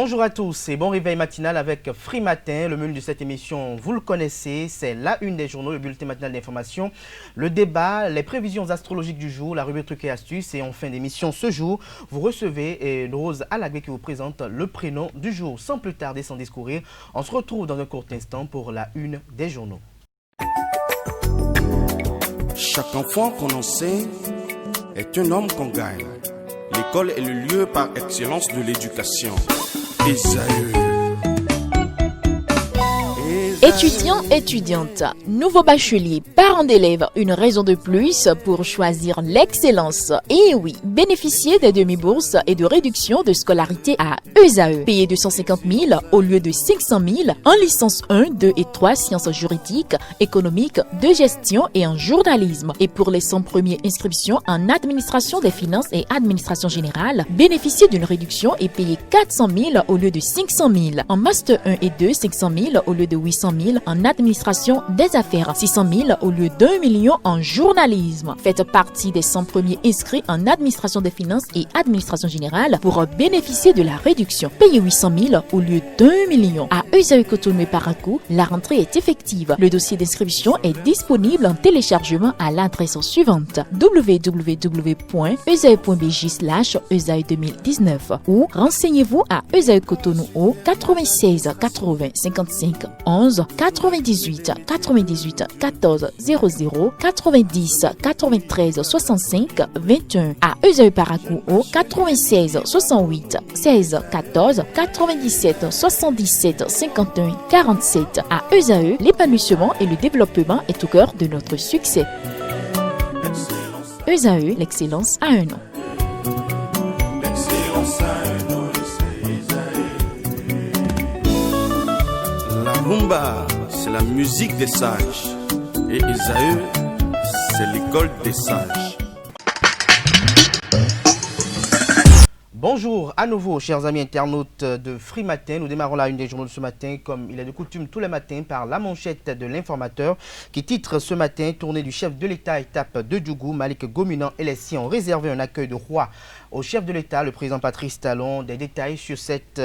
Bonjour à tous et bon réveil matinal avec Free Matin. Le menu de cette émission, vous le connaissez, c'est la une des journaux, le bulletin matinal d'information, le débat, les prévisions astrologiques du jour, la rubrique trucs et astuces et en fin d'émission ce jour, vous recevez Rose Alagué qui vous présente le prénom du jour. Sans plus tarder, sans discourir, on se retrouve dans un court instant pour la une des journaux. Chaque enfant qu'on enseigne est un homme qu'on gagne. L'école est le lieu par excellence de l'éducation. Esaü. Étudiants, étudiantes, nouveaux bacheliers, parents d'élèves, une raison de plus pour choisir l'excellence. Et oui, bénéficier des demi-bourses et de réductions de scolarité à ESAE. Payer 250 000 au lieu de 500 000 en licence 1, 2 et 3 sciences juridiques, économiques, de gestion et en journalisme. Et pour les 100 premières inscriptions en administration des finances et administration générale, bénéficier d'une réduction et payer 400 000 au lieu de 500 000. En master 1 et 2, 500 000 au lieu de 800 000 en administration des affaires, 600 000 au lieu d'1 million en journalisme. Faites partie des 100 premiers inscrits en administration des finances et administration générale pour bénéficier de la réduction. Payez 800 000 au lieu d'1 million. À ESAE Cotonou et Parakou, la rentrée est effective. Le dossier d'inscription est disponible en téléchargement à l'adresse suivante www.esae.bj/ESAE 2019 ou renseignez-vous à ESAE Cotonou au 96 80 55 11 98 98 14 00 90 93 65 21 à ESAE Parakou au 96 68 16 14 97 77 51 47 à ESAE, l'épanouissement et le développement est au cœur de notre succès. ESAE, l'excellence a un nom. La rumba, c'est la musique des sages. Et Esaü, c'est l'école des sages. Bonjour à nouveau, chers amis internautes de Free Matin. Nous démarrons la une des journaux de ce matin, comme il est de coutume tous les matins, par la manchette de l'informateur qui titre ce matin: tournée du chef de l'État, étape de Djougou. Malick Gominan et les siens ont réservé un accueil de roi au chef de l'État, le président Patrice Talon. Des détails sur cet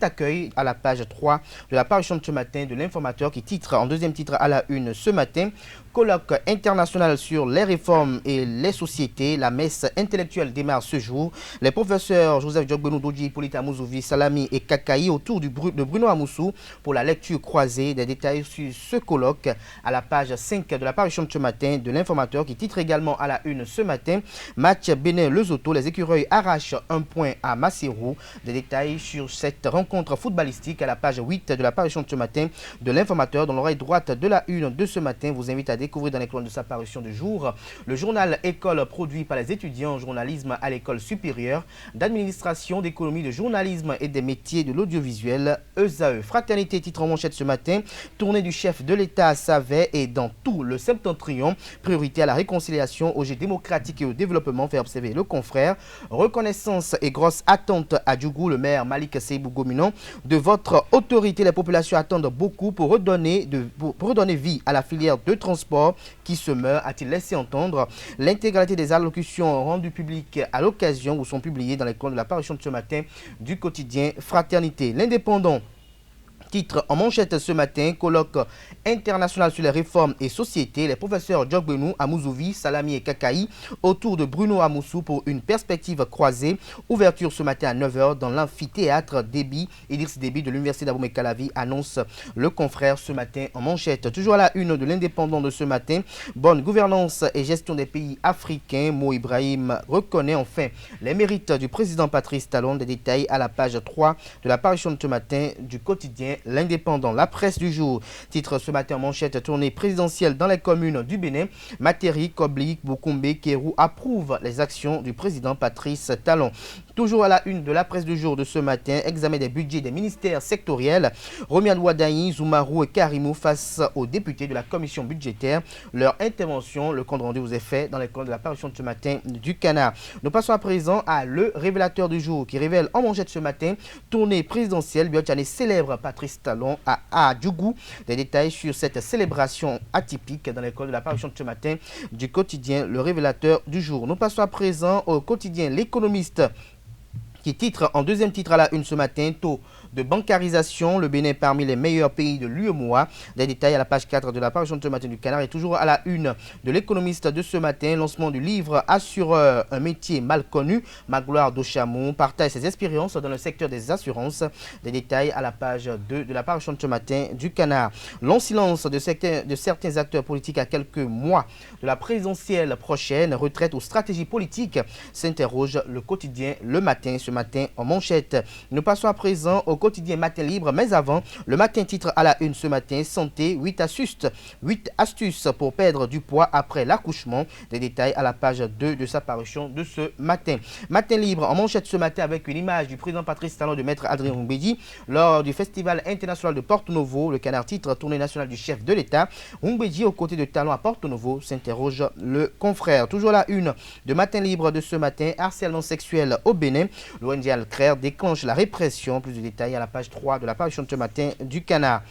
accueil à la page 3 de la parution de ce matin de l'informateur qui titre en deuxième titre à la une ce matin: colloque international sur les réformes et les sociétés. La messe intellectuelle démarre ce jour. Les professeurs Joseph Djogbenou, Dodji, Hippolyte Amouzovi, Salami et Kakaï autour de Bruno Amoussou pour la lecture croisée. Des détails sur ce colloque à la page 5 de la parution de ce matin de l'informateur qui titre également à la une ce matin: match Bénin-Lesotho, les écureuils arrachent un point à Maseru. Des détails sur cette rencontre footballistique à la page 8 de la parution de ce matin de l'informateur. Dans l'oreille droite de la une de ce matin, vous invite à découvrir dans les colonnes de sa parution du jour le journal École produit par les étudiants en journalisme à l'école supérieure d'administration, d'économie, de journalisme et des métiers de l'audiovisuel, ESAE. Fraternité titre en manchette ce matin: tournée du chef de l'État à Savet et dans tout le septentrion, priorité à la réconciliation, au jeu démocratique et au développement, fait observer le confrère. Reconnaissance et grosse attente à Djougou, le maire Malick Seibou Gominan. De votre autorité, les populations attendent beaucoup pour redonner vie à la filière de transport qui se meurt, a-t-il laissé entendre. L'intégralité des allocutions rendues publiques à l'occasion ou sont publiées dans les colonnes de la parution de ce matin du quotidien Fraternité. L'Indépendant titre en manchette ce matin: colloque international sur les réformes et sociétés. Les professeurs Djogbenou, Amouzovi, Salami et Kakaï autour de Bruno Amoussou pour une perspective croisée. Ouverture ce matin à 9h dans l'amphithéâtre Idriss Déby de l'université d'Abomey-Calavi, annonce le confrère ce matin en manchette. Toujours à la une de l'Indépendant de ce matin: bonne gouvernance et gestion des pays africains. Mo Ibrahim reconnaît enfin les mérites du président Patrice Talon. Des détails à la page 3 de la parution de ce matin du quotidien L'Indépendant. La presse du jour titre ce matin en manchette: tournée présidentielle dans les communes du Bénin. Materi, Kobli, Bokoumbe, Kérou approuvent les actions du président Patrice Talon. Toujours à la une de la presse du jour de ce matin: examen des budgets des ministères sectoriels. Romian Wadaï, Zoumarou et Karimou face aux députés de la commission budgétaire. Leur intervention, le compte rendu vous est fait dans les colonnes de la parution de ce matin du Canard. Nous passons à présent à le révélateur du jour qui révèle en manchette ce matin: tournée présidentielle, Biotchane célèbre Patrice Talon à Djougou. Des détails sur cette célébration atypique dans l'école de la parution de ce matin du quotidien Le Révélateur du jour. Nous passons à présent au quotidien L'Économiste qui titre en deuxième titre à la une ce matin, taux de bancarisation, le Bénin parmi les meilleurs pays de l'UEMOA. Des détails à la page 4 de la parution de ce matin du Canard et toujours à la une de l'économiste de ce matin, lancement du livre Assureur, un métier mal connu. Magloire d'Ochamou partage ses expériences dans le secteur des assurances. Des détails à la page 2 de la parution de ce matin du Canard. Long silence de certains acteurs politiques à quelques mois de la présidentielle prochaine. Retraite ou stratégie politique, s'interroge le quotidien Le Matin ce matin en manchette. Nous passons à présent au quotidien Matin Libre, mais avant, Le Matin titre à la une ce matin, santé, 8 astuces pour perdre du poids après l'accouchement. Des détails à la page 2 de sa parution de ce matin. Matin Libre en manchette ce matin avec une image du président Patrice Talon de Maître Adrien Humbedi lors du Festival international de Porto Novo. Le Canard titre tournée nationale du chef de l'État. Humbedi aux côtés de Talon à Porto Novo, s'interroge le confrère. Toujours la une de Matin Libre de ce matin, harcèlement sexuel au Bénin. L'ONG Al-Crer déclenche la répression. Plus de détails à la page 3 de la parution de ce matin du Canard.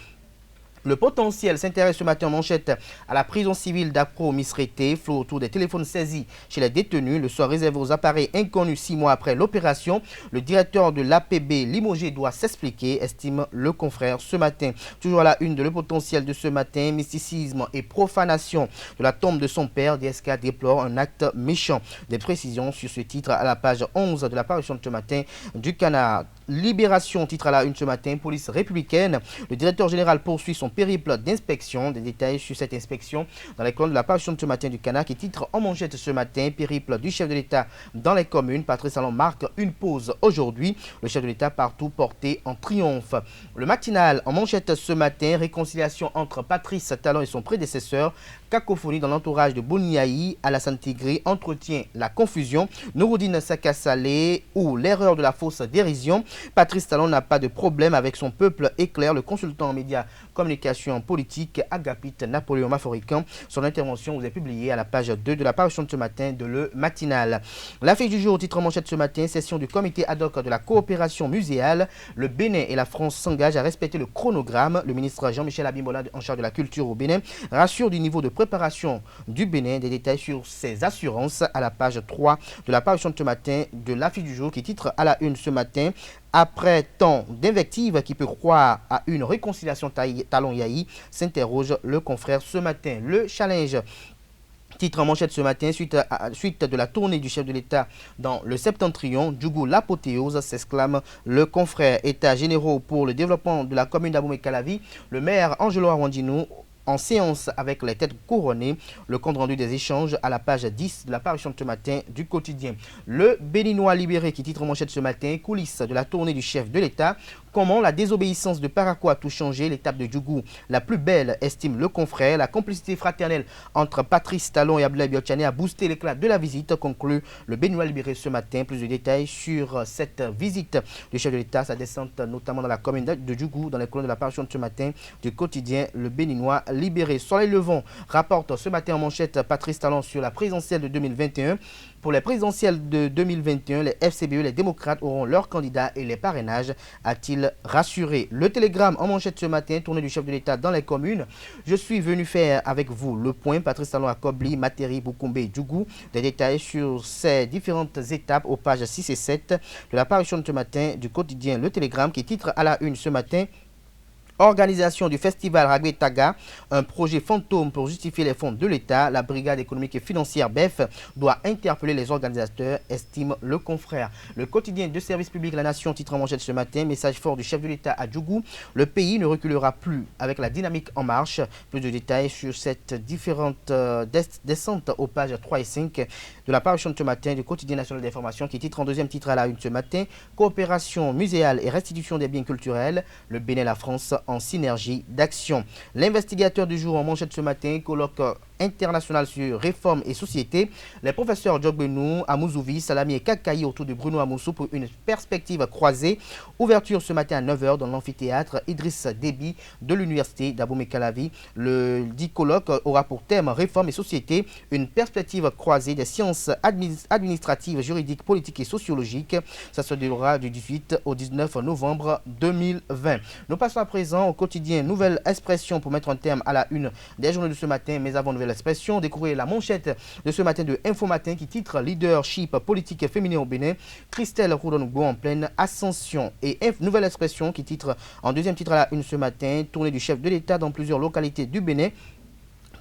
Le potentiel s'intéresse ce matin en manchette à la prison civile d'Accro-Misrété. Flot autour des téléphones saisis chez les détenus. Le sort réservé aux appareils inconnus 6 mois après l'opération. Le directeur de l'APB limogé doit s'expliquer, estime le confrère ce matin. Toujours à la une de Le Potentiel de ce matin, mysticisme et profanation de la tombe de son père. DSK déplore un acte méchant. Des précisions sur ce titre à la page 11 de la parution de ce matin du Canard. Libération titre à la une ce matin, police républicaine. Le directeur général poursuit son périple d'inspection. Des détails sur cette inspection dans les colonnes de la parution de ce matin du Canard qui titre en manchette ce matin, périple du chef de l'État dans les communes. Patrice Talon marque une pause aujourd'hui. Le chef de l'État partout porté en triomphe. Le matinal en manchette ce matin, réconciliation entre Patrice Talon et son prédécesseur. Cacophonie dans l'entourage de Boniaï. Alassane Tigri entretient la confusion. Nouroudine Sakasalé ou l'erreur de la fausse dérision. Patrice Talon n'a pas de problème avec son peuple, éclaire le consultant en médias communication politique Agapite Napoléon Maforican. Son intervention vous est publiée à la page 2 de la parution de ce matin de Le Matinal. L'affiche du jour, titre en manchette ce matin, session du comité ad hoc de la coopération muséale. Le Bénin et la France s'engagent à respecter le chronogramme. Le ministre Jean-Michel Abimbola, en charge de la culture au Bénin, rassure du niveau de préparation du Bénin. Des détails sur ses assurances à la page 3 de la parution de ce matin de l'affiche du jour qui titre à la une ce matin. Après tant d'invectives qui peut croire à une réconciliation Talon-Yahi, s'interroge le confrère ce matin. Le challenge titre en manchette ce matin, suite de la tournée du chef de l'État dans le septentrion, Djougou l'apothéose, s'exclame le confrère. États généraux pour le développement de la commune d'Abomey-Calavi, le maire Angelo Arwandino en séance avec les têtes couronnées. Le compte rendu des échanges à la page 10 de la parution de ce matin du quotidien. Le Béninois libéré qui titre en manchette ce matin, coulisses de la tournée du chef de l'État. Comment la désobéissance de Parakou a tout changé, l'étape de Djougou la plus belle, estime le confrère. La complicité fraternelle entre Patrice Talon et Abdoulaye Biotchane a boosté l'éclat de la visite, conclut le Béninois libéré ce matin. Plus de détails sur cette visite du chef de l'État, sa descente notamment dans la commune de Djougou, dans les colonnes de la parution de ce matin du quotidien Le Béninois libéré. Soleil Levant rapporte ce matin en manchette Patrice Talon sur la présidentielle de 2021. Pour les présidentielles de 2021, les FCBE, les démocrates auront leurs candidats et les parrainages, a-t-il rassuré. Le Télégramme en manchette ce matin, tournée du chef de l'État dans les communes. Je suis venu faire avec vous le point. Patrice Talon à Kobli, Materi, Boukoumbe et Djougou. Des détails sur ces différentes étapes aux pages 6 et 7 de la parution de ce matin du quotidien Le Télégramme qui titre à la une ce matin. Organisation du festival Ragwe Taga, un projet fantôme pour justifier les fonds de l'État. La brigade économique et financière BEF doit interpeller les organisateurs, estime le confrère. Le quotidien de service public La Nation titre en manchette ce matin, message fort du chef de l'État à Djougou. Le pays ne reculera plus avec la dynamique en marche. Plus de détails sur cette différente descente aux pages 3 et 5 de la parution de ce matin du quotidien national d'information qui titre en deuxième titre à la une ce matin, coopération muséale et restitution des biens culturels. Le Bénin et la France en synergie d'action. L'investigateur du jour en manchette ce matin, colloque international sur réforme et société. Les professeurs Djogbenou, Amouzouvi, Salami et Kakaï autour de Bruno Amoussou pour une perspective croisée. Ouverture ce matin à 9h dans l'amphithéâtre Idriss Déby de l'université d'Abomey-Calavi. Le dit colloque aura pour thème réforme et société, une perspective croisée des sciences administratives, juridiques, politiques et sociologiques. Ça se déroulera du 18 au 19 novembre 2020. Nous passons à présent au quotidien Nouvelle Expression pour mettre un terme à la une des journaux de ce matin, mais avant Nouvelle Nouvelle Expression. Découvrez la manchette de ce matin de Info Matin qui titre Leadership politique féminin au Bénin. Christelle Roudonogbo en pleine ascension. Et Nouvelle Expression qui titre en deuxième titre à la une ce matin, tournée du chef de l'État dans plusieurs localités du Bénin.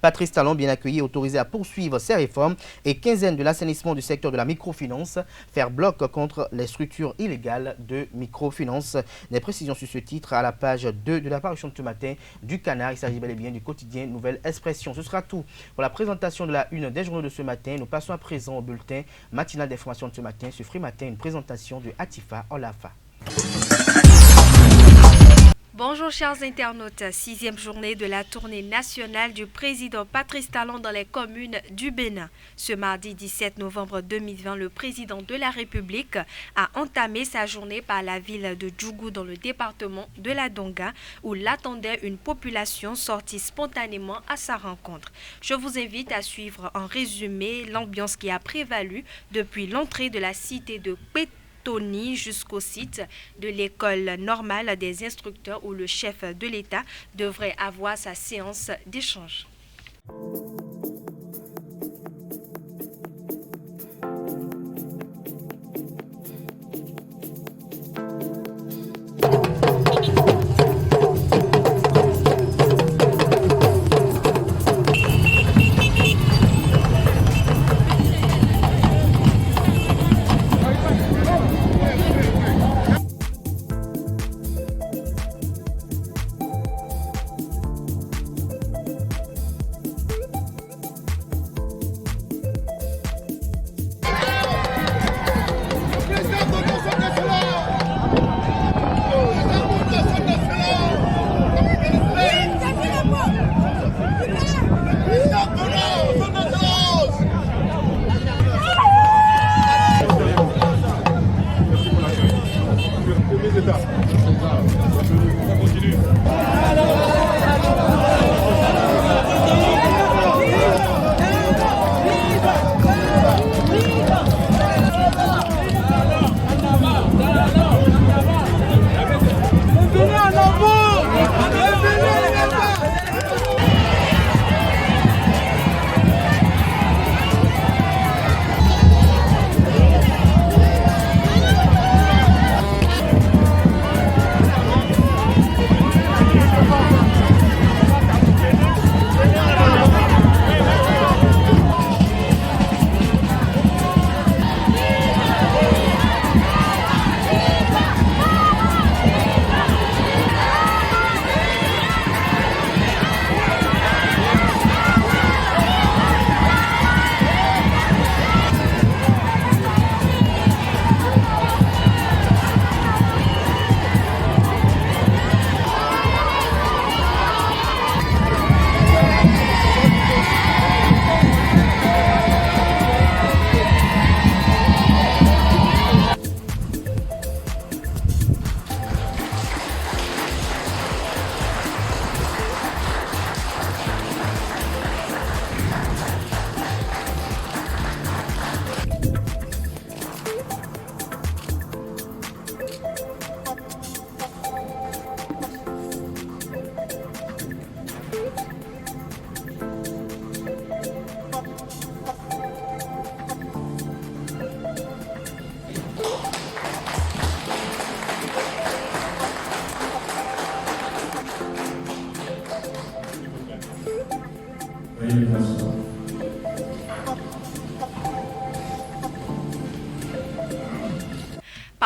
Patrice Talon, bien accueilli, autorisé à poursuivre ses réformes et quinzaine de l'assainissement du secteur de la microfinance, faire bloc contre les structures illégales de microfinance. Des précisions sur ce titre à la page 2 de l'apparition de ce matin du Canard. Il s'agit bel et bien du quotidien Nouvelle Expression. Ce sera tout pour la présentation de la une des journaux de ce matin. Nous passons à présent au bulletin matinal d'information de ce matin. Ce Free Matin, une présentation de Atifa Olafa. Bonjour chers internautes, 6e journée de la tournée nationale du président Patrice Talon dans les communes du Bénin. Ce mardi 17 novembre 2020, le président de la République a entamé sa journée par la ville de Djougou dans le département de la Donga où l'attendait une population sortie spontanément à sa rencontre. Je vous invite à suivre en résumé l'ambiance qui a prévalu depuis l'entrée de la cité de Tony jusqu'au site de l'école normale des instructeurs où le chef de l'État devrait avoir sa séance d'échange.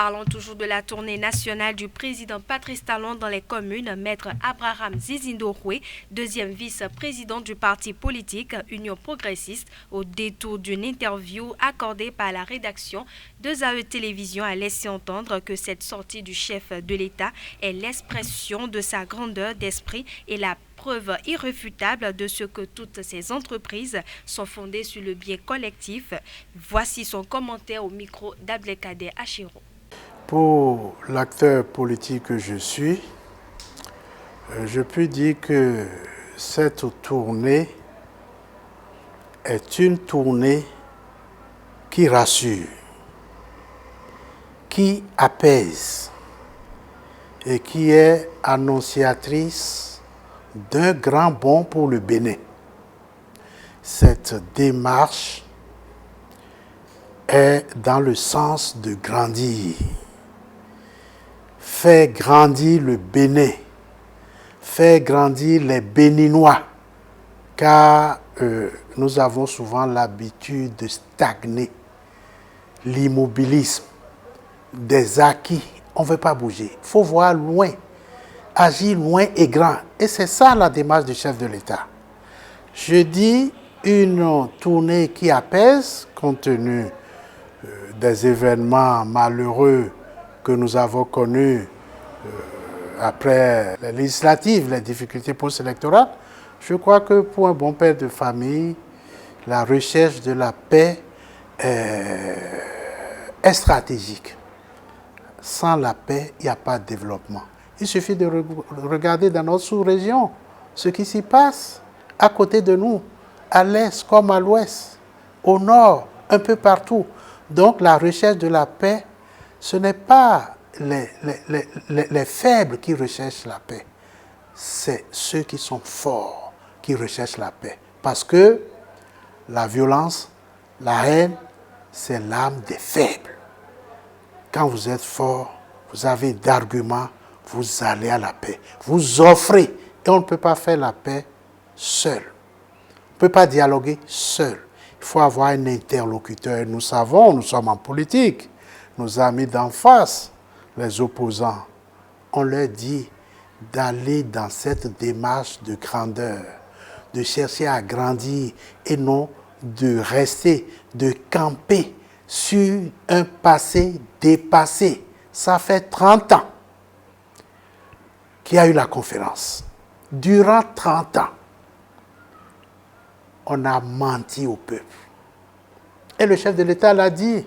Parlons toujours de la tournée nationale du président Patrice Talon dans les communes. Maître Abraham Zizindouroué, deuxième vice-président du parti politique Union progressiste, au détour d'une interview accordée par la rédaction de ZAE Télévision, a laissé entendre que cette sortie du chef de l'État est l'expression de sa grandeur d'esprit et la preuve irréfutable de ce que toutes ces entreprises sont fondées sur le bien collectif. Voici son commentaire au micro d'Abdelkader Achiro. Pour l'acteur politique que je suis, je peux dire que cette tournée est une tournée qui rassure, qui apaise et qui est annonciatrice d'un grand bond pour le Bénin. cette démarche est dans le sens de grandir. Faire grandir le Bénin, faire grandir les Béninois, car nous avons souvent l'habitude de stagner. L'immobilisme, des acquis, on ne veut pas bouger. Il faut voir loin, agir loin et grand. Et c'est ça la démarche du chef de l'État. Je dis une tournée qui apaise, compte tenu des événements malheureux que nous avons connus après les législatives, les difficultés post-électorales. Je crois que pour un bon père de famille, la recherche de la paix est stratégique. Sans la paix, il n'y a pas de développement. Il suffit de regarder dans notre sous-région ce qui s'y passe à côté de nous, à l'est comme à l'ouest, au nord, un peu partout. Donc la recherche de la paix, ce n'est pas les faibles qui recherchent la paix, c'est ceux qui sont forts qui recherchent la paix. Parce que la violence, la haine, c'est l'âme des faibles. Quand vous êtes fort, vous avez d'arguments, vous allez à la paix. Vous offrez. Et on ne peut pas faire la paix seul. On ne peut pas dialoguer seul. Il faut avoir un interlocuteur. Nous savons, nous sommes en politique. Nos amis d'en face, les opposants, on leur dit d'aller dans cette démarche de grandeur, de chercher à grandir et non de rester, de camper sur un passé dépassé. Ça fait 30 ans qu'il y a eu la conférence. Durant 30 ans, on a menti au peuple. Et le chef de l'État l'a dit.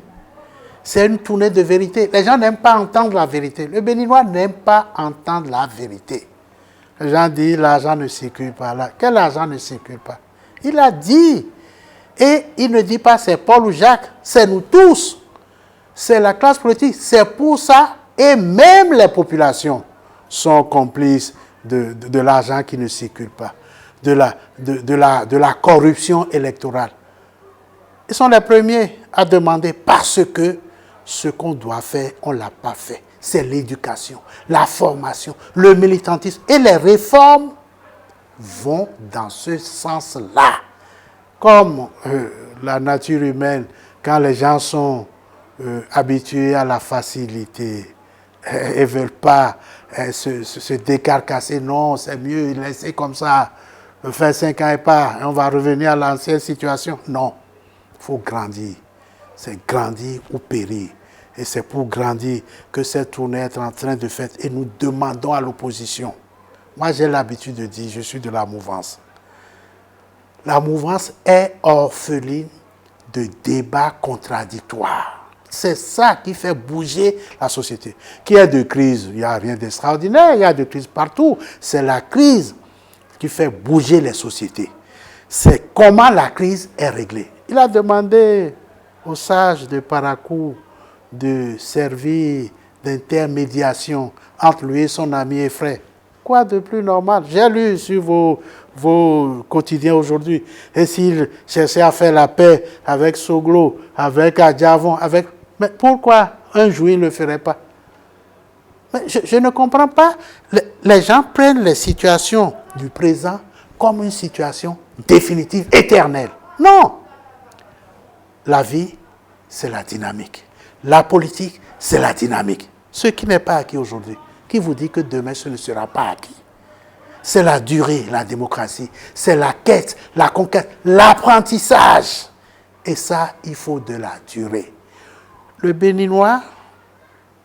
C'est une tournée de vérité. Les gens n'aiment pas entendre la vérité. Le Béninois n'aime pas entendre la vérité. Les gens disent l'argent ne circule pas là. Quel argent ne circule pas? Il a dit. Et il ne dit pas c'est Paul ou Jacques, c'est nous tous. C'est la classe politique. C'est pour ça, et même les populations sont complices de l'argent qui ne circule pas, de la corruption électorale. Ils sont les premiers à demander parce que ce qu'on doit faire, on ne l'a pas fait. C'est l'éducation, la formation, le militantisme. Et les réformes vont dans ce sens-là. Comme la nature humaine, quand les gens sont habitués à la facilité, et ne veulent pas se décarcasser, non, c'est mieux laisser comme ça, faire 5 ans et pas, et on va revenir à l'ancienne situation. Non, il faut grandir. C'est grandir ou périr. Et c'est pour grandir que cette tournée est en train de faire. Et nous demandons à l'opposition. Moi, j'ai l'habitude de dire, je suis de la mouvance. La mouvance est orpheline de débats contradictoires. C'est ça qui fait bouger la société. Qu'il y ait de crise, il n'y a rien d'extraordinaire, il y a de crise partout. C'est la crise qui fait bouger les sociétés. C'est comment la crise est réglée. Il a demandé aux sages de Parakou de servir d'intermédiation entre lui et son ami et frère. Quoi de plus normal? J'ai lu sur vos quotidiens aujourd'hui. Et s'il cherchait à faire la paix avec Soglo, avec Adjavon, avec... Mais pourquoi un jour il ne le ferait pas? Mais je ne comprends pas. Les gens prennent les situations du présent comme une situation définitive, éternelle. Non! La vie, c'est la dynamique. La politique, c'est la dynamique. Ce qui n'est pas acquis aujourd'hui. Qui vous dit que demain, ce ne sera pas acquis? C'est la durée, la démocratie. C'est la quête, la conquête, l'apprentissage. Et ça, il faut de la durée. Le Béninois,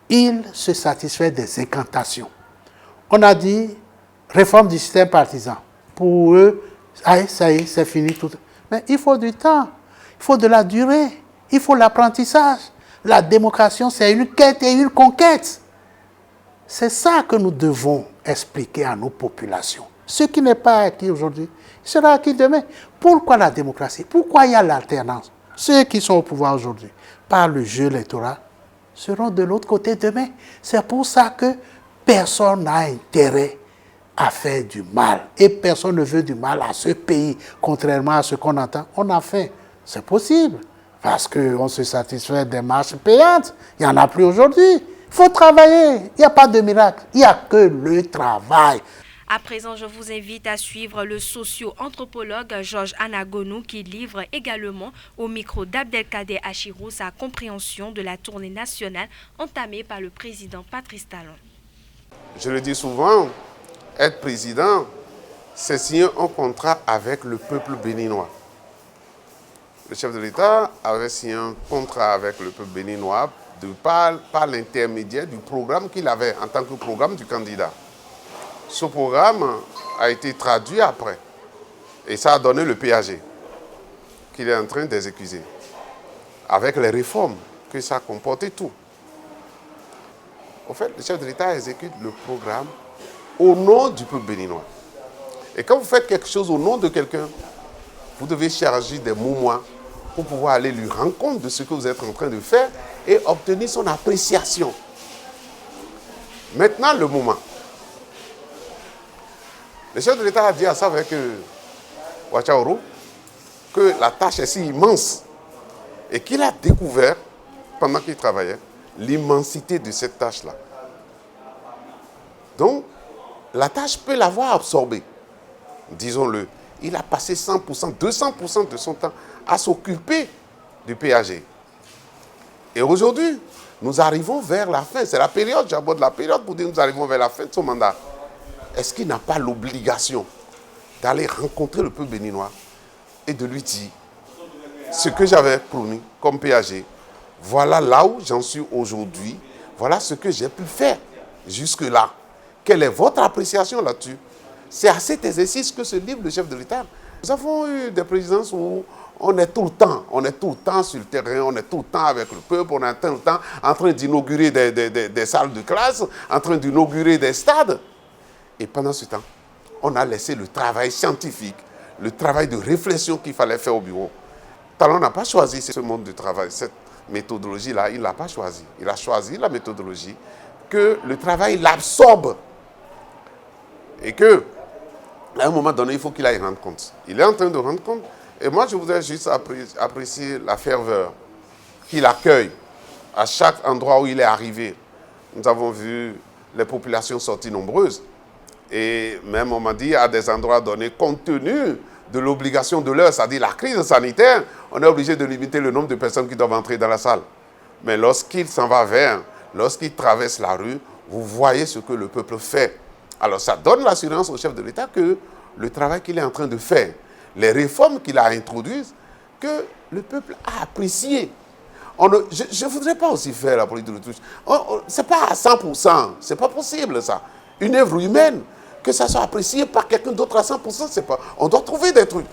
il se satisfait des incantations. On a dit, réforme du système partisan. Pour eux, ça y est, c'est fini tout. Mais il faut du temps. Il faut de la durée. Il faut l'apprentissage. La démocratie, c'est une quête et une conquête. C'est ça que nous devons expliquer à nos populations. Ce qui n'est pas acquis aujourd'hui, sera acquis demain. Pourquoi la démocratie? Pourquoi il y a l'alternance? Ceux qui sont au pouvoir aujourd'hui, par le jeu électoral, seront de l'autre côté demain. C'est pour ça que personne n'a intérêt à faire du mal. Et personne ne veut du mal à ce pays, contrairement à ce qu'on entend. On a fait. C'est possible. Parce qu'on se satisfait des marches payantes. Il n'y en a plus aujourd'hui. Il faut travailler. Il n'y a pas de miracle. Il n'y a que le travail. À présent, je vous invite à suivre le socio-anthropologue Georges Anagonou qui livre également au micro d'Abdelkader Achirou sa compréhension de la tournée nationale entamée par le président Patrice Talon. Je le dis souvent, être président, c'est signer un contrat avec le peuple béninois. Le chef de l'État avait signé un contrat avec le peuple béninois par l'intermédiaire du programme qu'il avait en tant que programme du candidat. Ce programme a été traduit après et ça a donné le PAG qu'il est en train d'exécuter avec les réformes que ça comportait tout. En fait, le chef de l'État exécute le programme au nom du peuple béninois. Et quand vous faites quelque chose au nom de quelqu'un, vous devez charger des mots pour pouvoir aller lui rendre compte de ce que vous êtes en train de faire et obtenir son appréciation. Maintenant, le moment. Le chef de l'État a dit à ça avec Ouachaourou que la tâche est si immense et qu'il a découvert, pendant qu'il travaillait, l'immensité de cette tâche-là. Donc, la tâche peut l'avoir absorbée. Disons-le, il a passé 100%, 200% de son temps à s'occuper du PAG. Et aujourd'hui, nous arrivons vers la fin. C'est la période, j'aborde la période pour dire que nous arrivons vers la fin de son mandat. Est-ce qu'il n'a pas l'obligation d'aller rencontrer le peuple béninois et de lui dire ce que j'avais promis comme PAG, voilà là où j'en suis aujourd'hui, voilà ce que j'ai pu faire jusque-là. Quelle est votre appréciation là-dessus? C'est à cet exercice que se livre le chef de l'État. Nous avons eu des présidences où on est tout le temps sur le terrain, on est tout le temps avec le peuple, on est tout le temps en train d'inaugurer des salles de classe, en train d'inaugurer des stades. Et pendant ce temps, on a laissé le travail scientifique, le travail de réflexion qu'il fallait faire au bureau. Talon n'a pas choisi ce mode de travail, cette méthodologie-là, il ne l'a pas choisi. Il a choisi la méthodologie que le travail l'absorbe. Et que, à un moment donné, il faut qu'il aille rendre compte. Il est en train de rendre compte. Et moi, je voudrais juste apprécier la ferveur qu'il accueille à chaque endroit où il est arrivé. Nous avons vu les populations sortir nombreuses. Et même, on m'a dit, à des endroits donnés, compte tenu de l'obligation de l'heure, c'est-à-dire la crise sanitaire, on est obligé de limiter le nombre de personnes qui doivent entrer dans la salle. Mais lorsqu'il s'en va vers, lorsqu'il traverse la rue, vous voyez ce que le peuple fait. Alors, ça donne l'assurance au chef de l'État que le travail qu'il est en train de faire, les réformes qu'il a introduites, que le peuple a apprécié. Je ne voudrais pas aussi faire la politique de l'autruche. Ce n'est pas à 100%, ce n'est pas possible ça. Une œuvre humaine, que ça soit apprécié par quelqu'un d'autre à 100%, c'est pas. On doit trouver des trucs.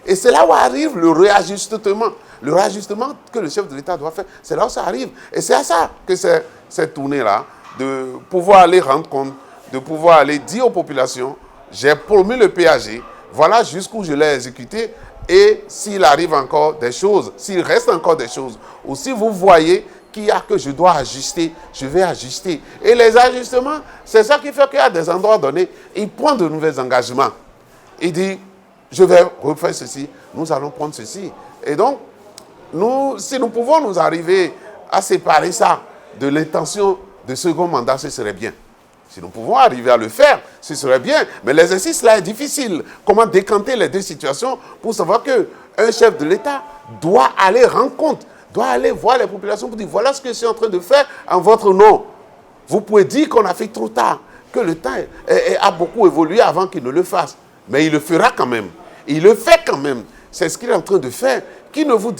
Et c'est là où arrive le réajustement. Le réajustement que le chef de l'État doit faire, c'est là où ça arrive. Et c'est à ça que c'est cette tournée-là, de pouvoir aller rendre compte, de pouvoir aller dire aux populations, j'ai promis le PAG, voilà jusqu'où je l'ai exécuté, et s'il arrive encore des choses, s'il reste encore des choses, ou si vous voyez qu'il y a que je dois ajuster, je vais ajuster. Et les ajustements, c'est ça qui fait qu'il y a des endroits donnés, il prend de nouveaux engagements. Il dit, je vais refaire ceci, nous allons prendre ceci. Et donc, si nous pouvons nous arriver à séparer ça de l'intention de second mandat, ce serait bien. Si nous pouvons arriver à le faire, ce serait bien. Mais l'exercice là est difficile. Comment décanter les deux situations pour savoir qu'un chef de l'État doit aller rendre compte, doit aller voir les populations pour dire voilà ce que je suis en train de faire en votre nom. Vous pouvez dire qu'on a fait trop tard, que le temps a beaucoup évolué avant qu'il ne le fasse. Mais il le fera quand même. Il le fait quand même. C'est ce qu'il est en train de faire. Qui vous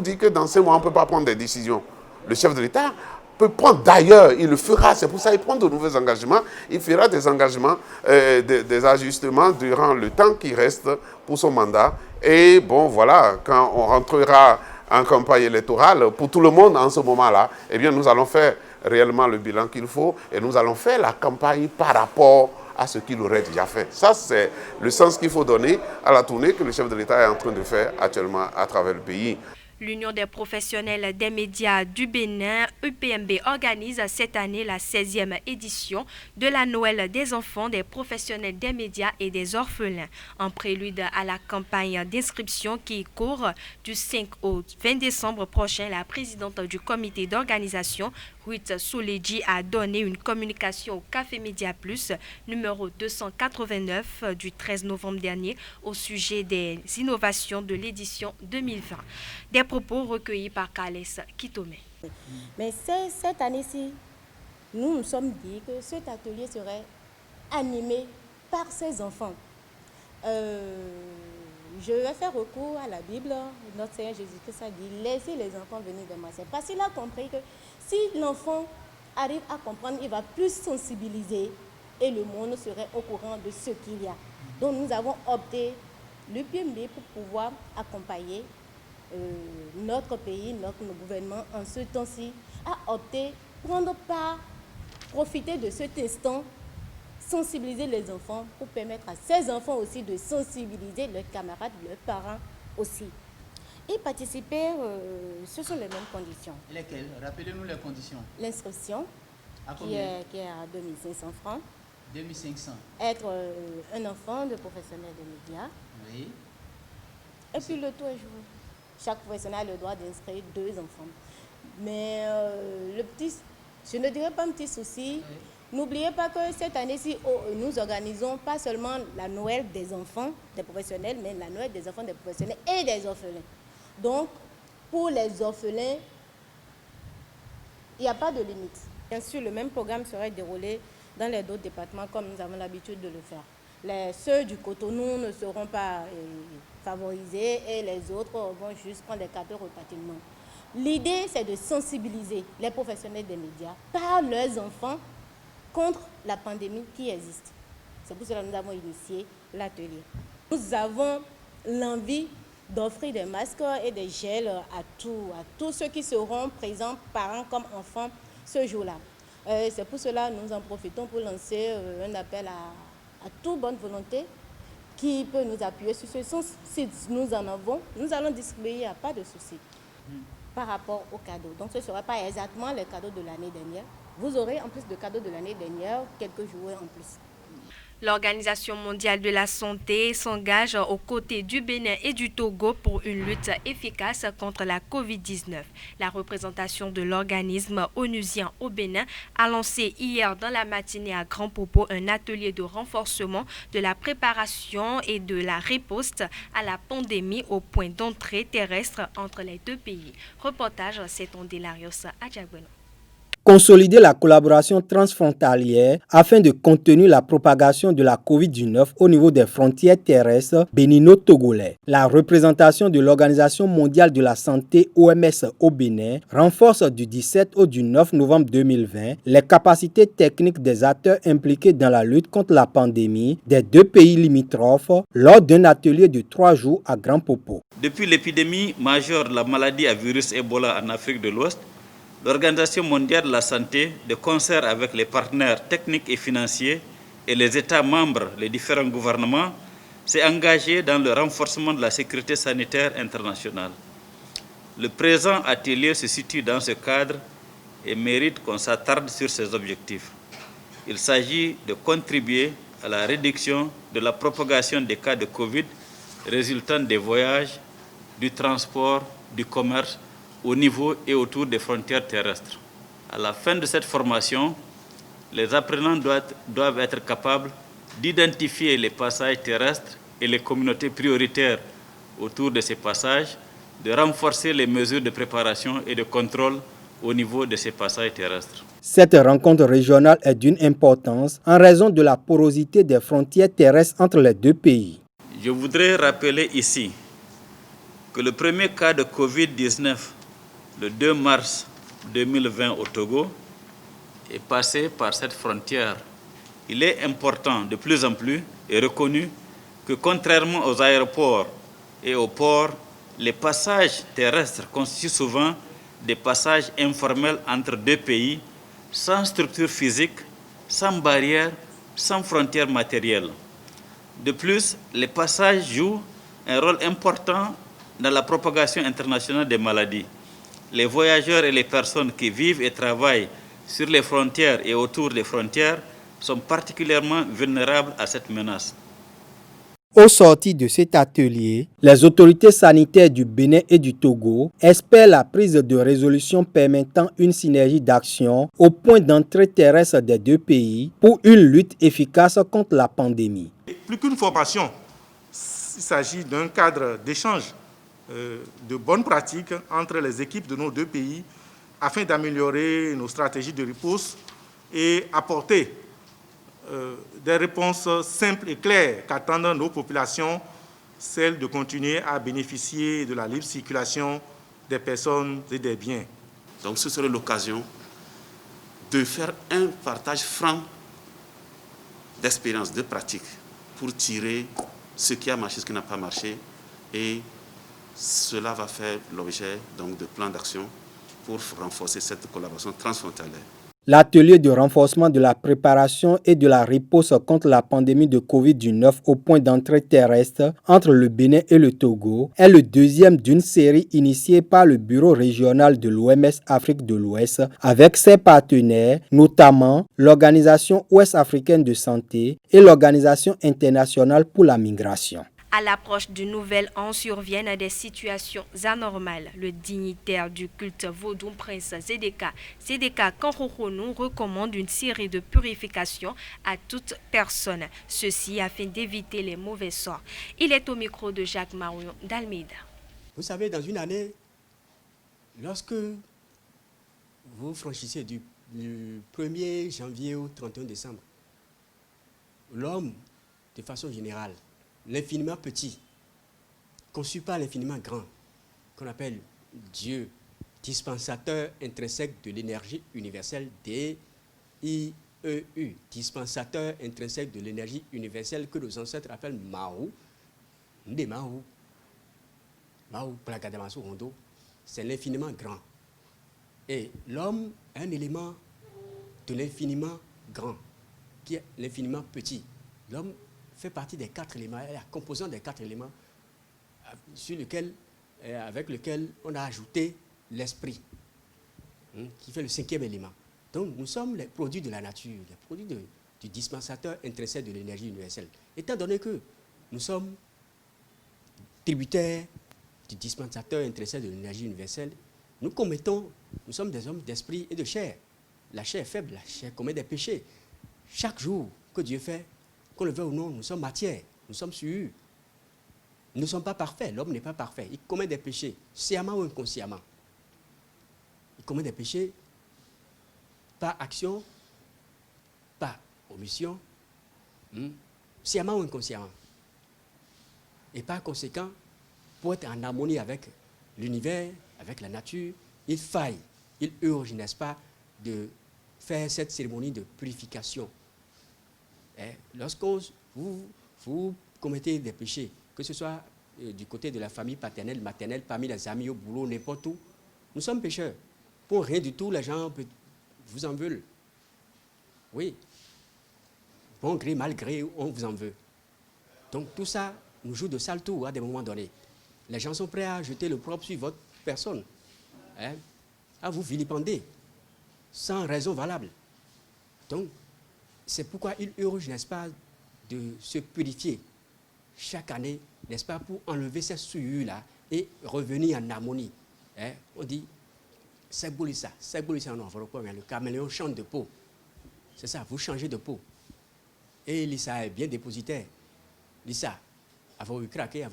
dit que dans ces mois, on ne peut pas prendre des décisions? Le chef de l'État peut prendre d'ailleurs, il le fera. C'est pour ça qu'il prend de nouveaux engagements. Il fera des engagements, des ajustements durant le temps qui reste pour son mandat. Et bon, voilà, quand on rentrera en campagne électorale, pour tout le monde en ce moment-là, eh bien, nous allons faire réellement le bilan qu'il faut et nous allons faire la campagne par rapport à ce qu'il aurait déjà fait. Ça, c'est le sens qu'il faut donner à la tournée que le chef de l'État est en train de faire actuellement à travers le pays. L'Union des professionnels des médias du Bénin, UPMB, organise cette année la 16e édition de la Noël des enfants, des professionnels des médias et des orphelins. En prélude à la campagne d'inscription qui court du 5 au 20 décembre prochain, la présidente du comité d'organisation, Ruth Souledji, a donné une communication au Café Média Plus, numéro 289 du 13 novembre dernier, au sujet des innovations de l'édition 2020. Des propos recueillis par Carles Kitome. Mais cette année-ci, nous nous sommes dit que cet atelier serait animé par ces enfants. Je vais faire recours à la Bible. Notre Seigneur Jésus-Christ a dit, laissez les enfants venir vers moi. C'est parce qu'il a compris que si l'enfant arrive à comprendre, il va plus sensibiliser et le monde serait au courant de ce qu'il y a. Donc nous avons opté, l'UPMB, pour pouvoir accompagner notre pays, notre gouvernement en ce temps-ci, a opté prendre part, profiter de cet instant, sensibiliser les enfants pour permettre à ces enfants aussi de sensibiliser leurs camarades, leurs parents aussi. Et participer, ce sont les mêmes conditions. Lesquelles? Rappelez-nous les conditions. L'inscription, qui est à 2500 francs. 2500. Être un enfant de professionnel de médias. Oui. Et puis le taux est joué. Chaque professionnel a le droit d'inscrire 2 enfants. Mais le petit, je ne dirais pas un petit souci. Oui. N'oubliez pas que cette année-ci, nous organisons pas seulement la Noël des enfants, des professionnels, mais la Noël des enfants, des professionnels et des orphelins. Donc, pour les orphelins, il n'y a pas de limite. Bien sûr, le même programme serait déroulé dans les autres départements comme nous avons l'habitude de le faire. Ceux du Cotonou ne seront pas favorisés et les autres vont juste prendre des cadeaux repartiments. L'idée, c'est de sensibiliser les professionnels des médias par leurs enfants contre la pandémie qui existe. C'est pour cela que nous avons initié l'atelier. Nous avons l'envie d'offrir des masques et des gels à tous ceux qui seront présents, parents comme enfants, ce jour-là. C'est pour cela que nous en profitons pour lancer un appel à toute bonne volonté qui peut nous appuyer sur ce sens. Si nous en avons, nous allons distribuer, il n'y a pas de souci par rapport aux cadeaux. Donc ce ne sera pas exactement les cadeaux de l'année dernière. Vous aurez en plus de cadeaux de l'année dernière quelques jouets en plus. L'Organisation mondiale de la santé s'engage aux côtés du Bénin et du Togo pour une lutte efficace contre la COVID-19. La représentation de l'organisme onusien au Bénin a lancé hier dans la matinée à Grand Popo un atelier de renforcement de la préparation et de la riposte à la pandémie au point d'entrée terrestre entre les deux pays. Reportage, c'est Delarios Adjagweno. Consolider la collaboration transfrontalière afin de contenir la propagation de la COVID-19 au niveau des frontières terrestres bénino-togolais. La représentation de l'Organisation mondiale de la santé OMS au Bénin renforce du 17 au 9 novembre 2020 les capacités techniques des acteurs impliqués dans la lutte contre la pandémie des deux pays limitrophes lors d'un atelier de 3 jours à Grand Popo. Depuis l'épidémie majeure de la maladie à virus Ebola en Afrique de l'Ouest, l'Organisation mondiale de la santé, de concert avec les partenaires techniques et financiers et les États membres, les différents gouvernements, s'est engagée dans le renforcement de la sécurité sanitaire internationale. Le présent atelier se situe dans ce cadre et mérite qu'on s'attarde sur ses objectifs. Il s'agit de contribuer à la réduction de la propagation des cas de Covid résultant des voyages, du transport, du commerce, au niveau et autour des frontières terrestres. À la fin de cette formation, les apprenants doivent être capables d'identifier les passages terrestres et les communautés prioritaires autour de ces passages, de renforcer les mesures de préparation et de contrôle au niveau de ces passages terrestres. Cette rencontre régionale est d'une importance en raison de la porosité des frontières terrestres entre les deux pays. Je voudrais rappeler ici que le premier cas de Covid-19 le 2 mars 2020 au Togo est passé par cette frontière. Il est important de plus en plus et reconnu que contrairement aux aéroports et aux ports, les passages terrestres constituent souvent des passages informels entre deux pays, sans structure physique, sans barrières, sans frontières matérielles. De plus, les passages jouent un rôle important dans la propagation internationale des maladies. Les voyageurs et les personnes qui vivent et travaillent sur les frontières et autour des frontières sont particulièrement vulnérables à cette menace. Au sortir de cet atelier, les autorités sanitaires du Bénin et du Togo espèrent la prise de résolutions permettant une synergie d'action au point d'entrée terrestre des deux pays pour une lutte efficace contre la pandémie. Plus qu'une formation, il s'agit d'un cadre d'échange de bonnes pratiques entre les équipes de nos deux pays afin d'améliorer nos stratégies de riposte et apporter des réponses simples et claires qu'attendent nos populations, celle de continuer à bénéficier de la libre circulation des personnes et des biens. Donc ce serait l'occasion de faire un partage franc d'expériences, de pratiques, pour tirer ce qui a marché, ce qui n'a pas marché, et cela va faire l'objet donc de plans d'action pour renforcer cette collaboration transfrontalière. L'atelier de renforcement de la préparation et de la riposte contre la pandémie de Covid-19 au point d'entrée terrestre entre le Bénin et le Togo est le deuxième d'une série initiée par le Bureau régional de l'OMS Afrique de l'Ouest avec ses partenaires, notamment l'Organisation ouest-africaine de santé et l'Organisation internationale pour la migration. À l'approche du nouvel an surviennent des situations anormales. Le dignitaire du culte vaudou Prince Zedeka Kanrourounou recommande une série de purifications à toute personne. Ceci afin d'éviter les mauvais sorts. Il est au micro de Jacques Marion d'Almeida. Vous savez, dans une année, lorsque vous franchissez du 1er janvier au 31 décembre, l'homme, de façon générale, l'infiniment petit, conçu par l'infiniment grand, qu'on appelle Dieu, dispensateur intrinsèque de l'énergie universelle, DIEU, dispensateur intrinsèque de l'énergie universelle que nos ancêtres appellent Mahou, Ndemahu, Mahou, Plagadamasu Rondo, c'est l'infiniment grand. Et l'homme est un élément de l'infiniment grand, qui est l'infiniment petit. L'homme fait partie des 4 éléments, la composante des 4 éléments avec lequel on a ajouté l'esprit, qui fait le 5e élément. Donc nous sommes les produits de la nature, les produits du dispensateur intrinsèque de l'énergie universelle. Étant donné que nous sommes tributaires du dispensateur intrinsèque de l'énergie universelle, nous sommes des hommes d'esprit et de chair. La chair est faible, la chair commet des péchés. Chaque jour que Dieu fait, qu'on le veuille ou non, nous sommes matière, nous sommes sueurs. Nous ne sommes pas parfaits, l'homme n'est pas parfait. Il commet des péchés, sciemment ou inconsciemment. Il commet des péchés par action, par omission, sciemment ou inconsciemment. Et par conséquent, pour être en harmonie avec l'univers, avec la nature, il faille, il urge, n'est-ce pas, de faire cette cérémonie de purification. Lorsque vous commettez des péchés, que ce soit du côté de la famille paternelle, maternelle, parmi les amis, au boulot, n'importe où, nous sommes pécheurs. Pour rien du tout, les gens vous en veulent. Oui. Bon gré, mal gré, on vous en veut. Donc tout ça nous joue de sale tour à des moments donnés. Les gens sont prêts à jeter le propre sur votre personne, à vous vilipender, sans raison valable. Donc, c'est pourquoi il urge, n'est-ce pas, de se purifier chaque année, n'est-ce pas, pour enlever ces souillures-là et revenir en harmonie. On dit, c'est boulissa en enveloppe, mais le caméléon change de peau. C'est ça, vous changez de peau. Et Lisa est bien dépositaire. Lisa, avant de craquer,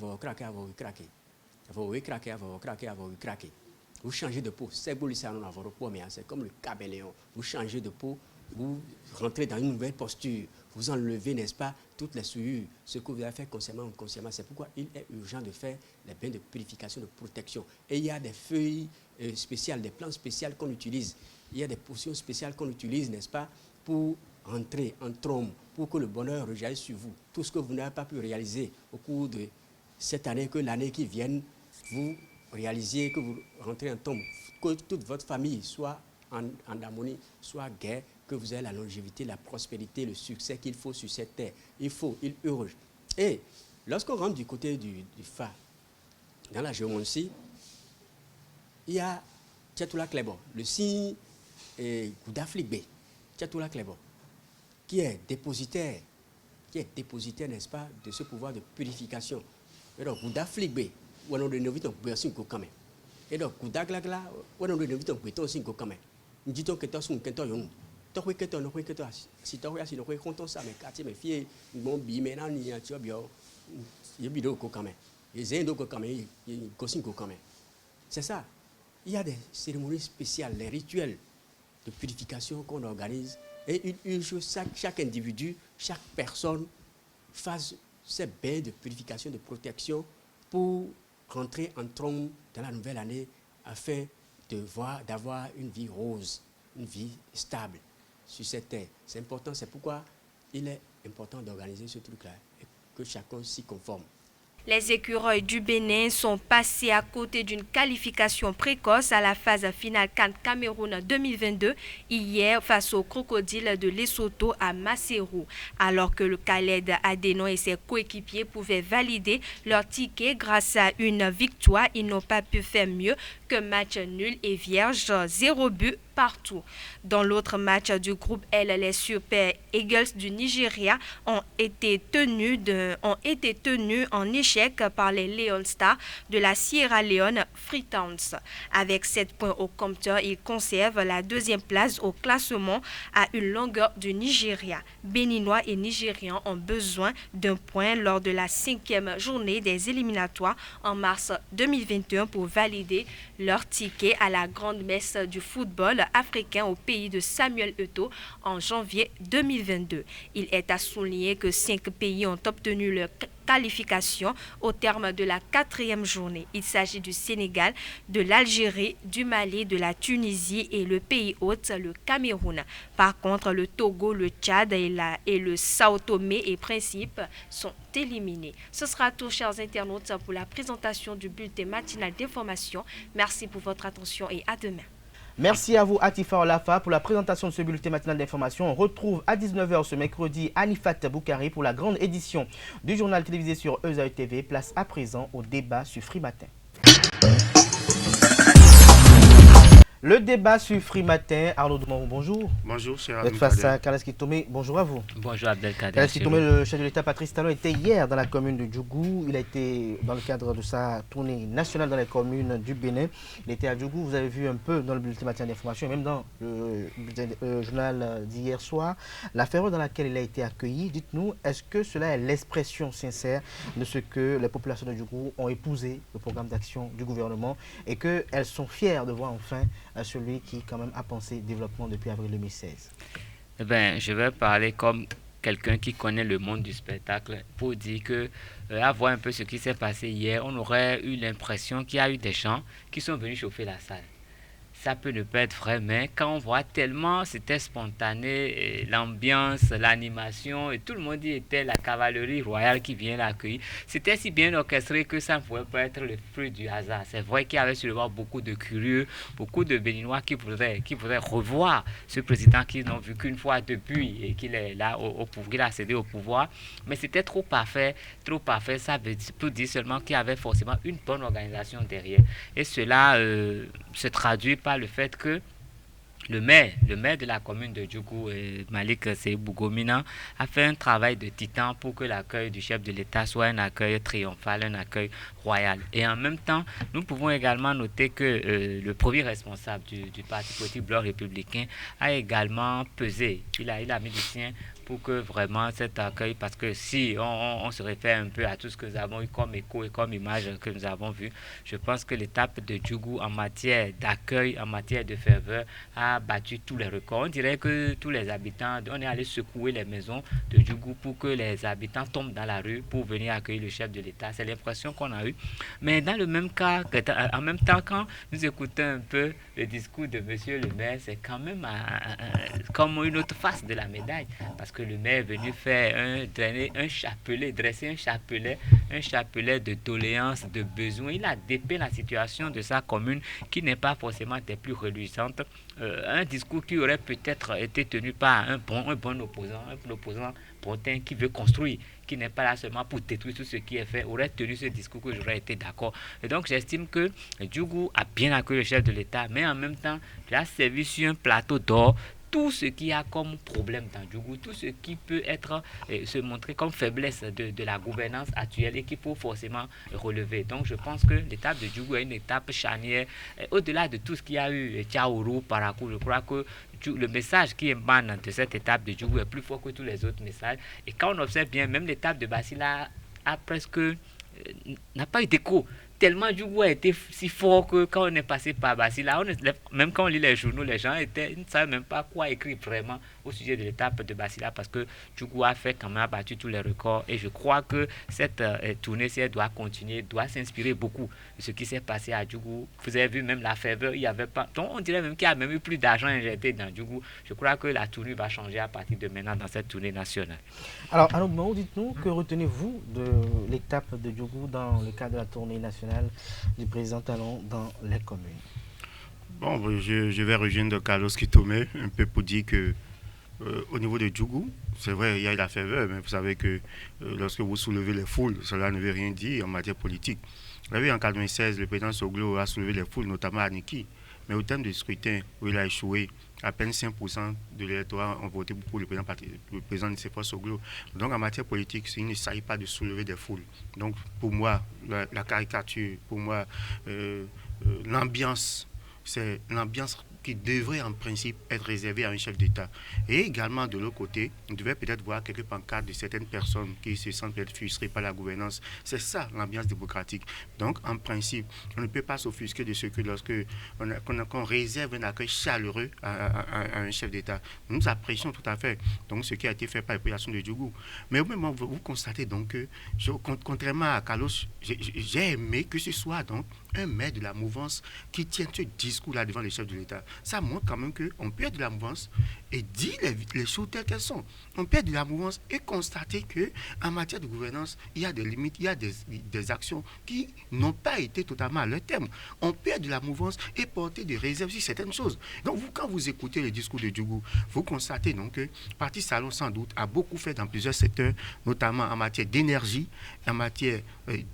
vous changez de peau. C'est boulissa en enveloppe, mais c'est comme le caméléon. Vous changez de peau. Vous rentrez dans une nouvelle posture, vous enlevez, n'est-ce pas, toutes les souillures, ce que vous avez fait consciemment ou inconsciemment. C'est pourquoi il est urgent de faire les bains de purification, de protection. Et il y a des feuilles spéciales, des plantes spéciales qu'on utilise. Il y a des potions spéciales qu'on utilise, n'est-ce pas, pour entrer en trombe, pour que le bonheur rejaillisse sur vous. Tout ce que vous n'avez pas pu réaliser au cours de cette année, que l'année qui vient, vous réalisiez, que vous rentrez en trombe, que toute votre famille soit en harmonie, soit gaie, que vous ayez la longévité, la prospérité, le succès qu'il faut sur cette terre. Il urge. Et lorsqu'on rentre du côté du Fa, dans la géomancie, il y a Tchatoula Klebo, le signe Goudaflik Tchatoula Klebo, qui est dépositaire, n'est-ce pas, de ce pouvoir de purification. Et donc, Goudaflik B, on a une invite en Béasin Kokame. Et donc, Goudaglagla, on a une invite en Béton Sinkokame. Nous disons que tu as son canton young. Tu as que tu as que tu as. Si tu as si tu as content ça, mais quand tu me fies, mon bi maintenant, tu as bien. Il y a bidon Kokame. Les Zendo Kokame, il y a Kosin Kokame. C'est ça. Il y a des cérémonies spéciales, les rituels de purification qu'on organise. Et chaque individu, chaque personne fasse ses bains de purification, de protection pour rentrer en trône dans la nouvelle année afin d'avoir une vie rose, une vie stable sur cette terre. C'est important, c'est pourquoi il est important d'organiser ce truc-là et que chacun s'y conforme. Les écureuils du Bénin sont passés à côté d'une qualification précoce à la phase finale CAN Cameroun 2022 hier face aux crocodiles de Lesotho à Maseru. Alors que le Khaled Adénon et ses coéquipiers pouvaient valider leur ticket grâce à une victoire, ils n'ont pas pu faire mieux que match nul et vierge, 0 but partout. Dans l'autre match du groupe L, les Super Eagles du Nigeria ont été tenus en échec par les Leon Stars de la Sierra Leone Freetowns. Avec 7 points au compteur, ils conservent la deuxième place au classement à une longueur du Nigeria. Béninois et Nigérians ont besoin d'un point lors de la 5e journée des éliminatoires en mars 2021 pour valider leur ticket à la grande messe du football africain au pays de Samuel Eto'o en janvier 2022. Il est à souligner que 5 pays ont obtenu leur qualification au terme de la 4e journée. Il s'agit du Sénégal, de l'Algérie, du Mali, de la Tunisie et le pays hôte, le Cameroun. Par contre, le Togo, le Tchad et le Sao Tomé et Principe sont éliminés. Ce sera tout, chers internautes, pour la présentation du bulletin matinal d'information. Merci pour votre attention et à demain. Merci à vous, Atifa Olafa, pour la présentation de ce bulletin matinal d'information. On retrouve à 19h ce mercredi Anifat Boukari pour la grande édition du journal télévisé sur ESAE TV. Place à présent au débat sur Free Matin. Le débat sur Free Matin, Arnaud Doumarou, bonjour. Bonjour, cher Abdelkader. Face à Carles Kitomé, bonjour à vous. Bonjour Abdelkader. Carles Kitomé, le chef de l'État Patrice Talon était hier dans la commune de Djougou. Il a été dans le cadre de sa tournée nationale dans les communes du Bénin. Il était à Djougou, vous avez vu un peu dans le bulletin matin d'information et même dans le journal d'hier soir, la ferveur dans laquelle il a été accueilli. Dites-nous, est-ce que cela est l'expression sincère de ce que les populations de Djougou ont épousé le programme d'action du gouvernement et qu'elles sont fières de voir enfin celui qui quand même a pensé développement depuis avril 2016? Eh bien, je vais parler comme quelqu'un qui connaît le monde du spectacle pour dire que, à voir un peu ce qui s'est passé hier, on aurait eu l'impression qu'il y a eu des gens qui sont venus chauffer la salle. Ça peut ne pas être vrai, mais quand on voit tellement, c'était spontané, l'ambiance, l'animation, et tout le monde y était, la cavalerie royale qui vient l'accueillir. C'était si bien orchestré que ça ne pouvait pas être le fruit du hasard. C'est vrai qu'il y avait sur le bord beaucoup de curieux, beaucoup de Béninois qui voudraient revoir ce président qu'ils n'ont vu qu'une fois depuis et qu'il est là au pouvoir, qu'il a cédé au pouvoir. Mais c'était trop parfait, ça veut dire seulement qu'il y avait forcément une bonne organisation derrière. Et cela se traduit par le fait que le maire de la commune de Djougou, Malik Seybougomina, a fait un travail de titan pour que l'accueil du chef de l'État soit un accueil triomphal, un accueil royal. Et en même temps, nous pouvons également noter que le premier responsable du parti politique Bloc républicain a également pesé. Il a mis du sien pour que vraiment cet accueil, parce que si on se réfère un peu à tout ce que nous avons eu comme écho et comme image que nous avons vu, je pense que l'étape de Djougou en matière d'accueil, en matière de ferveur, a battu tous les records. On dirait que tous les habitants, on est allé secouer les maisons de Djougou pour que les habitants tombent dans la rue pour venir accueillir le chef de l'État. C'est l'impression qu'on a eue. Mais dans le même cas, en même temps, quand nous écoutons un peu le discours de monsieur le maire, c'est quand même comme une autre face de la médaille. Parce que que le maire est venu faire dresser un chapelet de doléances, de besoins. Il a dépeint la situation de sa commune qui n'est pas forcément des plus reluisantes. Un discours qui aurait peut-être été tenu par un bon opposant, un opposant pontin qui veut construire, qui n'est pas là seulement pour détruire tout ce qui est fait, aurait tenu ce discours que j'aurais été d'accord. Et donc j'estime que Djougou a bien accueilli le chef de l'État, mais en même temps, il a servi sur un plateau d'or tout ce qu'il y a comme problème dans Djougou, tout ce qui peut être se montrer comme faiblesse de la gouvernance actuelle et qu'il faut forcément relever. Donc je pense que l'étape de Djougou est une étape charnière. Au-delà de tout ce qu'il y a eu, Tchaourou, Parakou, je crois que le message qui émane de cette étape de Djougou est plus fort que tous les autres messages. Et quand on observe bien, même l'étape de Basila n'a pas eu d'écho. Tellement Djougou a été si fort que quand on est passé par Basila, même quand on lit les journaux, les gens ne savaient même pas quoi écrire vraiment au sujet de l'étape de Basila parce que Djougou a fait quand même battu tous les records et je crois que cette tournée, si elle doit continuer, doit s'inspirer beaucoup de ce qui s'est passé à Djougou. Vous avez vu même la ferveur, il y avait pas, donc on dirait même qu'il n'y a même eu plus d'argent injecté dans Djougou. Je crois que la tournure va changer à partir de maintenant dans cette tournée nationale. Alors Anouk Mahou, dites-nous, que retenez-vous de l'étape de Djougou dans le cadre de la tournée nationale du président Talon dans les communes? Bon, je vais rejoindre Carlos Kitome un peu pour dire que au niveau de Djougou, c'est vrai, il y a la ferveur, mais vous savez que lorsque vous soulevez les foules, cela ne veut rien dire en matière politique. Vous avez vu, en 1996, le président Soglo a soulevé les foules, notamment à Niki, mais au terme du scrutin où il a échoué, à peine 5% de l'électorat ont voté pour le président de Nicéphore Soglo. Donc en matière politique, il ne s'agit pas de soulever des foules. Donc pour moi, la caricature, pour moi, l'ambiance, c'est l'ambiance qui devrait en principe être réservée à un chef d'État. Et également de l'autre côté, on devait peut-être voir quelques pancartes de certaines personnes qui se sentent peut-être frustrées par la gouvernance. C'est ça l'ambiance démocratique. Donc en principe, on ne peut pas s'offusquer de ce que lorsque qu'on réserve un accueil chaleureux à un chef d'État. Nous apprécions tout à fait donc ce qui a été fait par la population de Djougou. Mais au même moment, vous constatez donc que, contrairement à Carlos, j'ai aimé que ce soit donc un maire de la mouvance qui tient ce discours-là devant les chefs de l'État. Ça montre quand même qu'on peut être de la mouvance et dire les choses telles qu'elles sont. On peut être de la mouvance et constater qu'en matière de gouvernance, il y a des limites, il y a des actions qui n'ont pas été totalement à leur terme. On peut être de la mouvance et porter des réserves sur certaines choses. Donc quand vous écoutez le discours de Djougou, vous constatez donc que Parti Salon sans doute a beaucoup fait dans plusieurs secteurs, notamment en matière d'énergie, en matière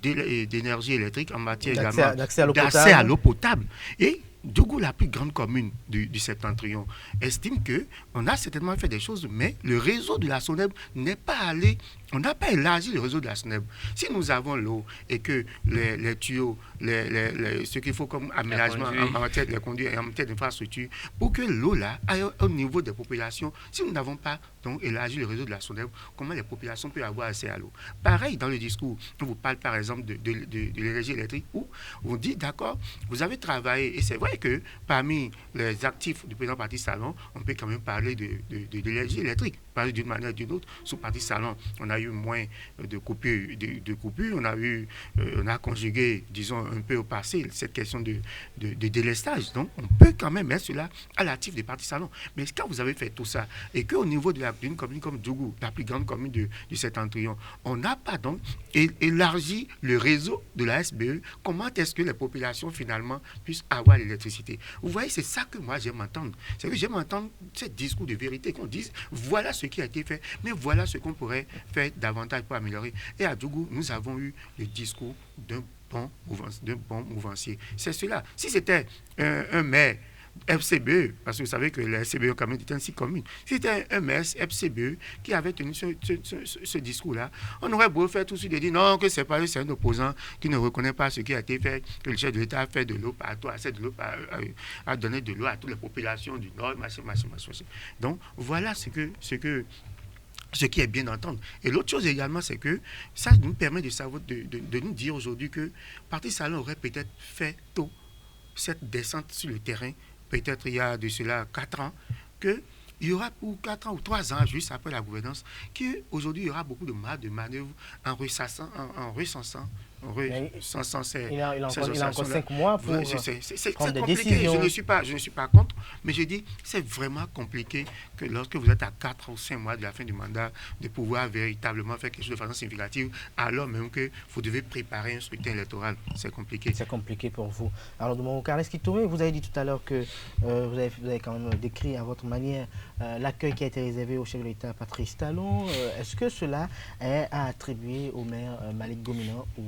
d'énergie électrique, en matière d'accès à l'eau potable. Et Djougou, la plus grande commune du Septentrion, estime qu'on a certainement fait des choses, mais le réseau de la SONEB n'est pas allé, on n'a pas élargi le réseau de la SONEB. Si nous avons l'eau et que les tuyaux, ce qu'il faut comme aménagement en matière de conduits et en matière d'infrastructure, pour que l'eau là aille au niveau des populations, si nous n'avons pas donc élargi le réseau de la SONEB, comment les populations peuvent avoir accès à l'eau? Pareil, dans le discours, on vous parle par exemple de l'énergie électrique, où on dit d'accord, vous avez travaillé, et c'est vrai que parmi les actifs du président Parti Salon, on peut quand même parler de l'énergie électrique. Parler d'une manière ou d'une autre, sous Parti Salon, on a eu moins de coupures, on a conjugué, disons, un peu au passé, cette question de délestage. Donc, on peut quand même mettre cela à l'actif des Parti Salon. Mais quand vous avez fait tout ça, et qu'au niveau d'une commune comme Djougou, la plus grande commune du Septentrion, on n'a pas donc élargi le réseau de la SBE, comment est-ce que les populations, finalement, puissent avoir l'électricité? Vous voyez, c'est ça que moi j'aime entendre. C'est que j'aime entendre ce discours de vérité, qu'on dise, voilà ce qui a été fait, mais voilà ce qu'on pourrait faire davantage pour améliorer. Et à Djougou, nous avons eu le discours d'un bon mouvancier. C'est cela. Si c'était un maire FCBE, parce que vous savez que la FCBE quand même était ainsi commune. Si c'était un maire FCBE qui avait tenu ce discours-là, on aurait beau faire tout de suite et dire non, que c'est pas c'est un opposant qui ne reconnaît pas ce qui a été fait, que le chef de l'État a fait de l'eau partout, a donné de l'eau à toutes les populations du Nord, machin. Donc voilà ce qui est bien d'entendre. Et l'autre chose également, c'est que ça nous permet de savoir, de nous dire aujourd'hui que Parti Salon aurait peut-être fait tôt cette descente sur le terrain, peut-être il y a de cela 4 ans, qu'il y aura pour 4 ans ou 3 ans, juste après la gouvernance, qu'aujourd'hui il y aura beaucoup de marge de manœuvre en recensant Oui, sans il a encore 5 mois pour prendre des compliqué. décisions. Je ne suis pas contre, mais je dis c'est vraiment compliqué que lorsque vous êtes à 4 ou 5 mois de la fin du mandat, de pouvoir véritablement faire quelque chose de façon significative, alors même que vous devez préparer un scrutin électoral. C'est compliqué. C'est compliqué pour vous. Alors, Dominique Carles Kitouré, vous avez dit tout à l'heure que vous avez quand même décrit à votre manière l'accueil qui a été réservé au chef de l'État, Patrice Talon. Est-ce que cela est à attribuer au maire Malick Gomina ou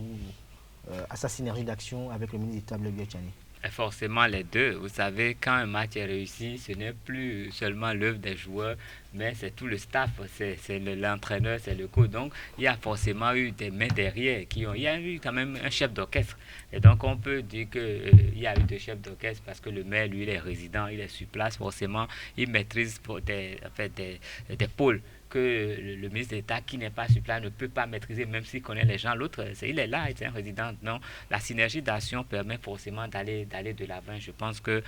à sa synergie d'action avec le ministre d'État Blaise Diagne? Forcément les deux. Vous savez, quand un match est réussi, ce n'est plus seulement l'œuvre des joueurs, mais c'est tout le staff, c'est l'entraîneur, c'est le coach. Donc, il y a forcément eu des mains derrière il y a eu quand même un chef d'orchestre. Et donc, on peut dire qu'il y a eu deux chefs d'orchestre parce que le maire, lui, il est résident, il est sur place. Forcément, il maîtrise des pôles que le ministre d'État qui n'est pas sur place ne peut pas maîtriser, même s'il connaît les gens. L'autre, il est là, il est un résident. Non, la synergie d'action permet forcément d'aller de l'avant. Je pense que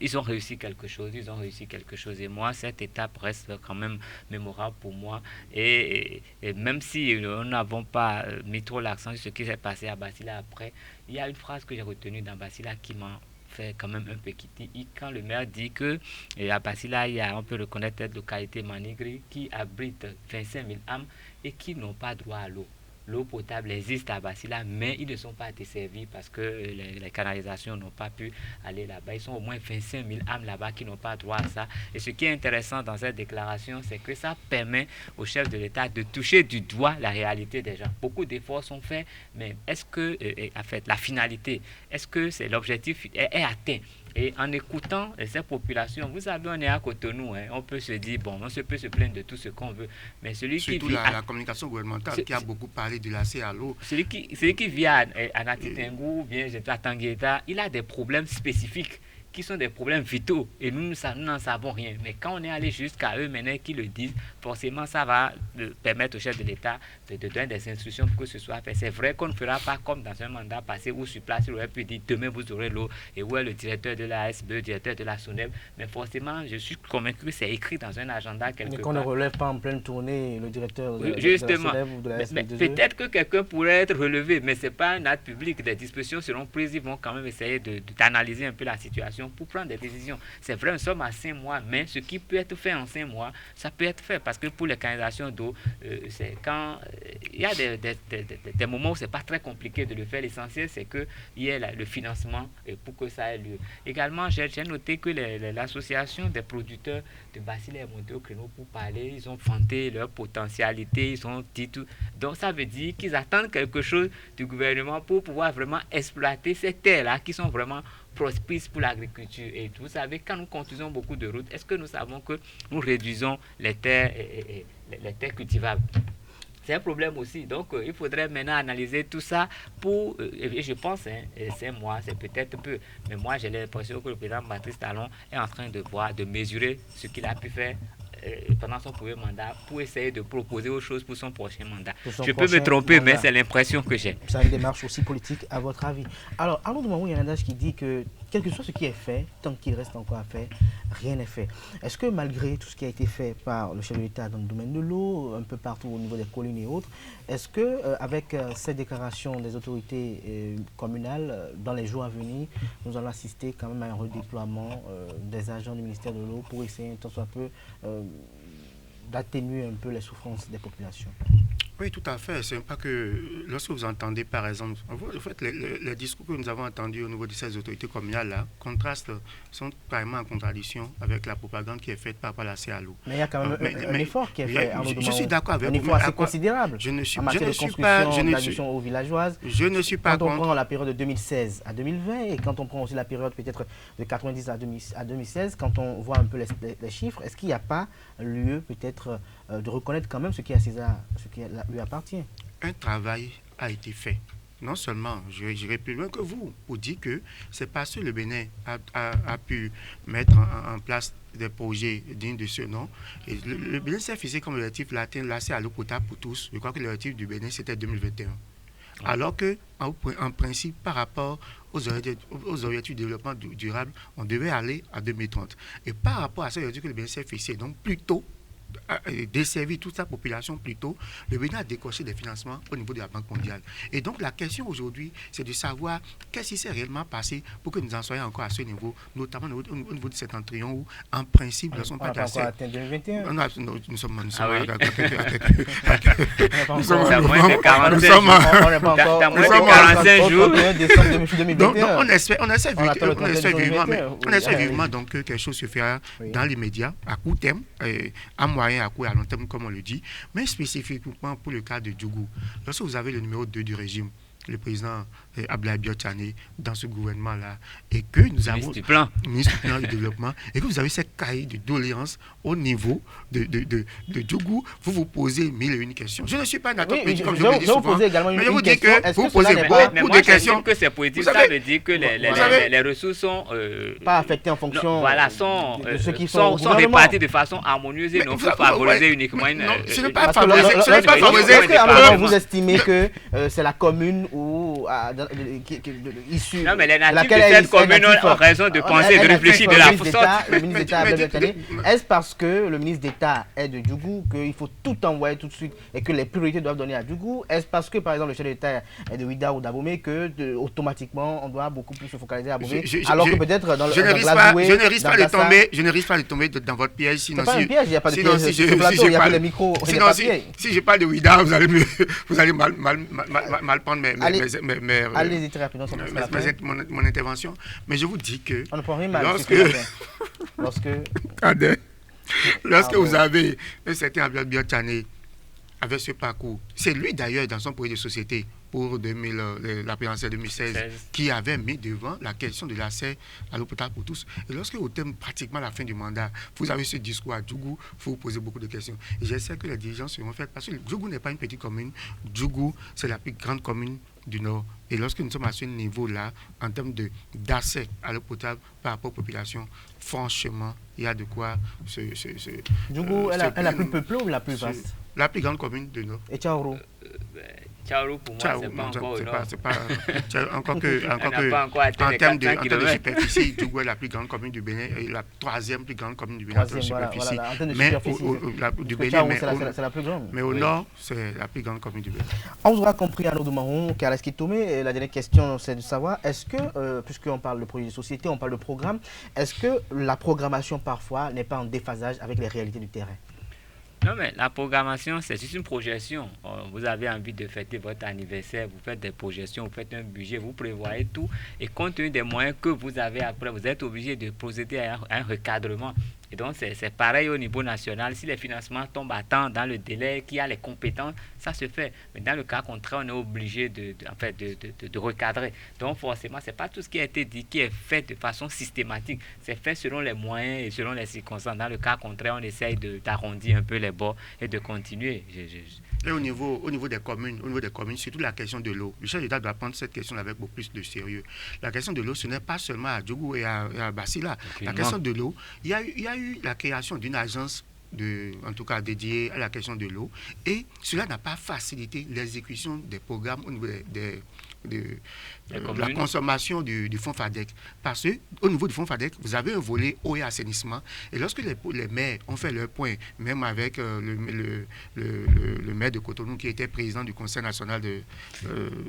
ils ont réussi quelque chose. Et moi, cette étape reste quand même mémorable pour moi. Et même si nous n'avons pas mis trop l'accent sur ce qui s'est passé à Basila après, il y a une phrase que j'ai retenue dans Basila qui m'a fait quand même un peu quitter. Quand le maire dit que à Basila, on peut reconnaître cette localité Manigri qui abrite 25 000 âmes et qui n'ont pas droit à l'eau. L'eau potable existe à Basila, mais ils ne sont pas desservis parce que les canalisations n'ont pas pu aller là-bas. Ils sont au moins 25 000 âmes là-bas qui n'ont pas droit à ça. Et ce qui est intéressant dans cette déclaration, c'est que ça permet au chef de l'État de toucher du doigt la réalité des gens. Beaucoup d'efforts sont faits, mais est-ce que, en fait, la finalité, est-ce que l'objectif est atteint? Et en écoutant ces populations, vous savez, on est à Cotonou, on peut se dire, bon, on peut se plaindre de tout ce qu'on veut, mais celui surtout qui vit... la communication gouvernementale qui a beaucoup parlé de l'accès à l'eau. Celui qui vit à Natitengu, bien à Tangueta, il a des problèmes spécifiques qui sont des problèmes vitaux et nous n'en savons rien. Mais quand on est allé jusqu'à eux maintenant qui le disent, forcément ça va permettre au chef de l'État de donner des instructions pour que ce soit fait. C'est vrai qu'on ne fera pas comme dans un mandat passé où sur place il aurait pu dire demain vous aurez l'eau et où est le directeur de la ASB, le directeur de la SONEB. Mais forcément je suis convaincu que c'est écrit dans un agenda quelque part. Mais qu'on ne relève pas en pleine tournée le directeur de la SONEB ou de la ASB. Peut-être que quelqu'un pourrait être relevé, mais ce n'est pas un acte public. Des dispositions seront prises, ils vont quand même essayer d'analyser un peu la situation pour prendre des décisions. C'est vrai, nous sommes à 5 mois, mais ce qui peut être fait en 5 mois, ça peut être fait parce que pour les canalisations d'eau, c'est quand il y a des moments où c'est pas très compliqué de le faire. L'essentiel, c'est qu'il y ait le financement pour que ça ait lieu. Également, j'ai noté que l'association des producteurs de Basila est montée au créneau pour parler. Ils ont vanté leur potentialité, ils ont dit tout. Donc, ça veut dire qu'ils attendent quelque chose du gouvernement pour pouvoir vraiment exploiter ces terres-là qui sont vraiment prospices pour l'agriculture. Et vous savez, quand nous construisons beaucoup de routes, est-ce que nous savons que nous réduisons les terres cultivables? C'est un problème aussi. Donc, il faudrait maintenant analyser tout ça pour, et je pense, 5 mois, c'est peut-être peu. Mais moi, j'ai l'impression que le président Patrice Talon est en train de mesurer ce qu'il a pu faire pendant son premier mandat pour essayer de proposer autre chose pour son prochain mandat. Je peux me tromper, mais c'est l'impression que j'ai. C'est une démarche aussi politique, à votre avis. Alors, Arnaud Doumamou, il y a un adage qui dit que quel que soit ce qui est fait, tant qu'il reste encore à faire, rien n'est fait. Est-ce que malgré tout ce qui a été fait par le chef de l'État dans le domaine de l'eau, un peu partout au niveau des collines et autres, est-ce que avec cette déclaration des autorités communales, dans les jours à venir, nous allons assister quand même à un redéploiement des agents du ministère de l'eau pour essayer tant soit peu d'atténuer un peu les souffrances des populations? Oui, tout à fait. C'est pas que lorsque vous entendez, par exemple, en fait, les discours que nous avons entendus au niveau de ces autorités communales-là, sont carrément en contradiction avec la propagande qui est faite par la CALO. Mais il y a quand même un effort qui est fait. Je suis d'accord avec vous. Un effort assez considérable. Je ne suis pas. Aux villageoises. Je ne suis pas contre. Quand on prend la période de 2016 à 2020 et quand on prend aussi la période peut-être de 90 à 2016, quand on voit un peu les chiffres, est-ce qu'il n'y a pas lieu peut-être de reconnaître quand même ce qui lui appartient? Un travail a été fait. Non seulement, j'irai plus loin que vous, pour dire que c'est parce que le Bénin a pu mettre en place des projets dignes de ce nom. Et le Bénin s'est fixé comme objectif l'accès à l'eau potable pour tous. Je crois que l'objectif du Bénin, c'était 2021. Alors que, en principe, par rapport aux objectifs de développement durable, on devait aller à 2030. Et par rapport à ça, que le Bénin s'est fixé, donc plutôt desservir toute sa population plutôt, le Bénin a décroché des financements au niveau de la Banque mondiale. Et donc la question aujourd'hui, c'est de savoir qu'est-ce qui s'est réellement passé pour que nous en soyons encore à ce niveau, notamment au niveau de septentrion où, en principe, nous ne sommes pas encore atteint 2021. Nous sommes Dans on essaie vivement donc que quelque chose se fera dans l'immédiat, à court terme, à moyen, à court et à long terme, comme on le dit, mais spécifiquement pour le cas de Djougou. Lorsque vous avez le numéro 2 du régime, le président Abdoulaye Biotchane dans ce gouvernement-là, et que nous avons ministre du plan du développement, et que vous avez cette cahier de doléances au niveau de Djougou, vous posez mille et une questions. Je ne suis pas un acteur politique, comme je le dis souvent, mais je vous dis que vous posez beaucoup de questions. Que c'est politique, ça veut dire que les ressources sont pas affectées en fonction de ceux qui sont réparties de façon harmonieuse et non pas favoriser uniquement une... Ce n'est pas favoriser. Vous estimez que c'est la commune ou issue. Non, mais les natifs de cette commune ont raison de penser, de réfléchir de la sorte. Le ministre d'État Abdoulaye Biotchane, est-ce parce que le ministre d'État est de Djougou qu'il faut tout envoyer tout de suite et que les priorités doivent donner à Djougou? Est-ce parce que, par exemple, le chef d'État est de Ouida ou d'Abomey que automatiquement on doit beaucoup plus se focaliser à Abomey, alors que peut-être dans le je ne risque pas de tomber dans votre piège. Sinon, c'est pas un piège, il n'y a pas de piège sur ce plateau, il y a pas de micro. Sinon, si je parle de Ouida, vous allez mal prendre mon intervention. Mais je vous dis que on ne prend rien mal. Lorsque vous avez un certain Abdoulaye Biotchane avec ce parcours, c'est lui d'ailleurs dans son projet de société pour la présidentielle 2016 qui avait mis devant la question de l'accès à l'eau potable pour tous. Et lorsque au terme pratiquement la fin du mandat, vous avez ce discours à Djougou, vous vous posez beaucoup de questions. Et j'espère que les dirigeants seront faits parce que Djougou n'est pas une petite commune. Djougou, c'est la plus grande commune du Nord. Et lorsque nous sommes à ce niveau-là, en termes d'accès à l'eau potable par rapport aux populations, franchement, il y a de quoi Djougou est la plus peuplée ou la plus vaste? La plus grande commune du Nord. Et Tchaourou? Tchaourou, pour moi, c'est pas encore en termes de superficie, Djougou est la plus grande commune du Bénin et la troisième plus grande commune du Bénin en termes de superficie. C'est la plus grande. Mais au nord, c'est la plus grande commune du Bénin. On vous aura compris, Arnaud Doumaron, Carles Kitomé. La dernière question, c'est de savoir, est-ce que, puisqu'on parle de projet de société, on parle de programme, est-ce que la programmation parfois n'est pas en déphasage avec les réalités du terrain? Non, mais la programmation, c'est juste une projection. Vous avez envie de fêter votre anniversaire, vous faites des projections, vous faites un budget, vous prévoyez tout. Et compte tenu des moyens que vous avez après, vous êtes obligé de procéder à un recadrement. Et donc, c'est pareil au niveau national. Si les financements tombent à temps, dans le délai, qu'il y a les compétences, ça se fait. Mais dans le cas contraire, on est obligé de recadrer. Donc, forcément, ce n'est pas tout ce qui a été dit qui est fait de façon systématique. C'est fait selon les moyens et selon les circonstances. Dans le cas contraire, on essaye d'arrondir un peu les bords et de continuer. Et au niveau des communes, surtout la question de l'eau. Le chef d'État doit prendre cette question avec beaucoup plus de sérieux. La question de l'eau, ce n'est pas seulement à Djougou et à Bassila. La question de l'eau, il y a eu la création d'une agence en tout cas dédiée à la question de l'eau, et cela n'a pas facilité l'exécution des programmes au niveau de la consommation du fonds FADEC. Parce qu'au niveau du fonds FADEC, vous avez un volet eau et assainissement. Et lorsque les maires ont fait leur point, même avec le maire de Cotonou qui était président du Conseil national de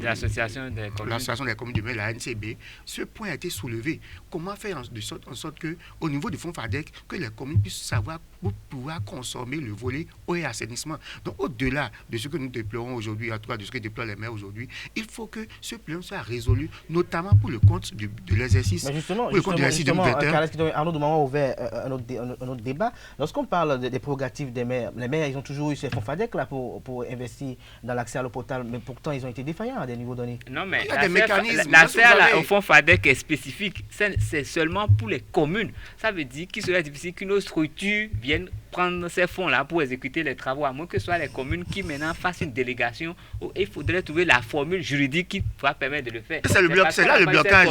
l'association des communes du maire, la NCB, ce point a été soulevé. Comment faire en sorte qu'au niveau du fonds FADEC, que les communes puissent savoir pour pouvoir consommer le volet eau et assainissement. Donc au-delà de ce que nous déplorons aujourd'hui, en tout cas de ce que déplorent les maires aujourd'hui, il faut que ce problème soit résolu, notamment pour le compte de l'exercice. Mais justement, Arnaud Doumaron a ouvert un autre débat. Lorsqu'on parle des prérogatives des maires, les maires, ils ont toujours eu ces fonds FADEC là, pour investir dans l'accès à l'eau potable, mais pourtant ils ont été défaillants à des niveaux donnés. Non, mais l'accès au fonds FADEC est spécifique. C'est seulement pour les communes. Ça veut dire qu'il serait difficile qu'une autre structure vienne prendre ces fonds-là pour exécuter les travaux, à moins que ce soit les communes qui maintenant fassent une délégation où il faudrait trouver la formule juridique qui va permettre de le faire. C'est là le blocage.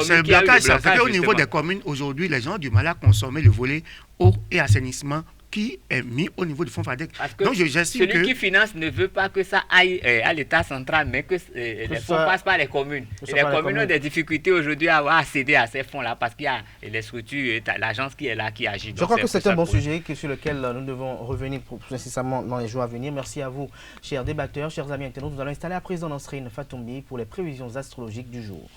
C'est le blocage. Au niveau des communes, aujourd'hui, les gens ont du mal à consommer le volet eau et assainissement qui est mis au niveau du fonds FADEC. Donc j'estime que celui qui finance ne veut pas que ça aille à l'État central, mais que les fonds passent par les communes. Et les communes ont des difficultés aujourd'hui à accéder à ces fonds-là parce qu'il y a les structures, l'agence qui est là, qui agit. Je crois que c'est un bon sujet sur lequel nous devons revenir nécessairement dans les jours à venir. Merci à vous, chers débatteurs, chers amis internautes. Nous allons installer à présent Nasrine Fatoumbi pour les prévisions astrologiques du jour.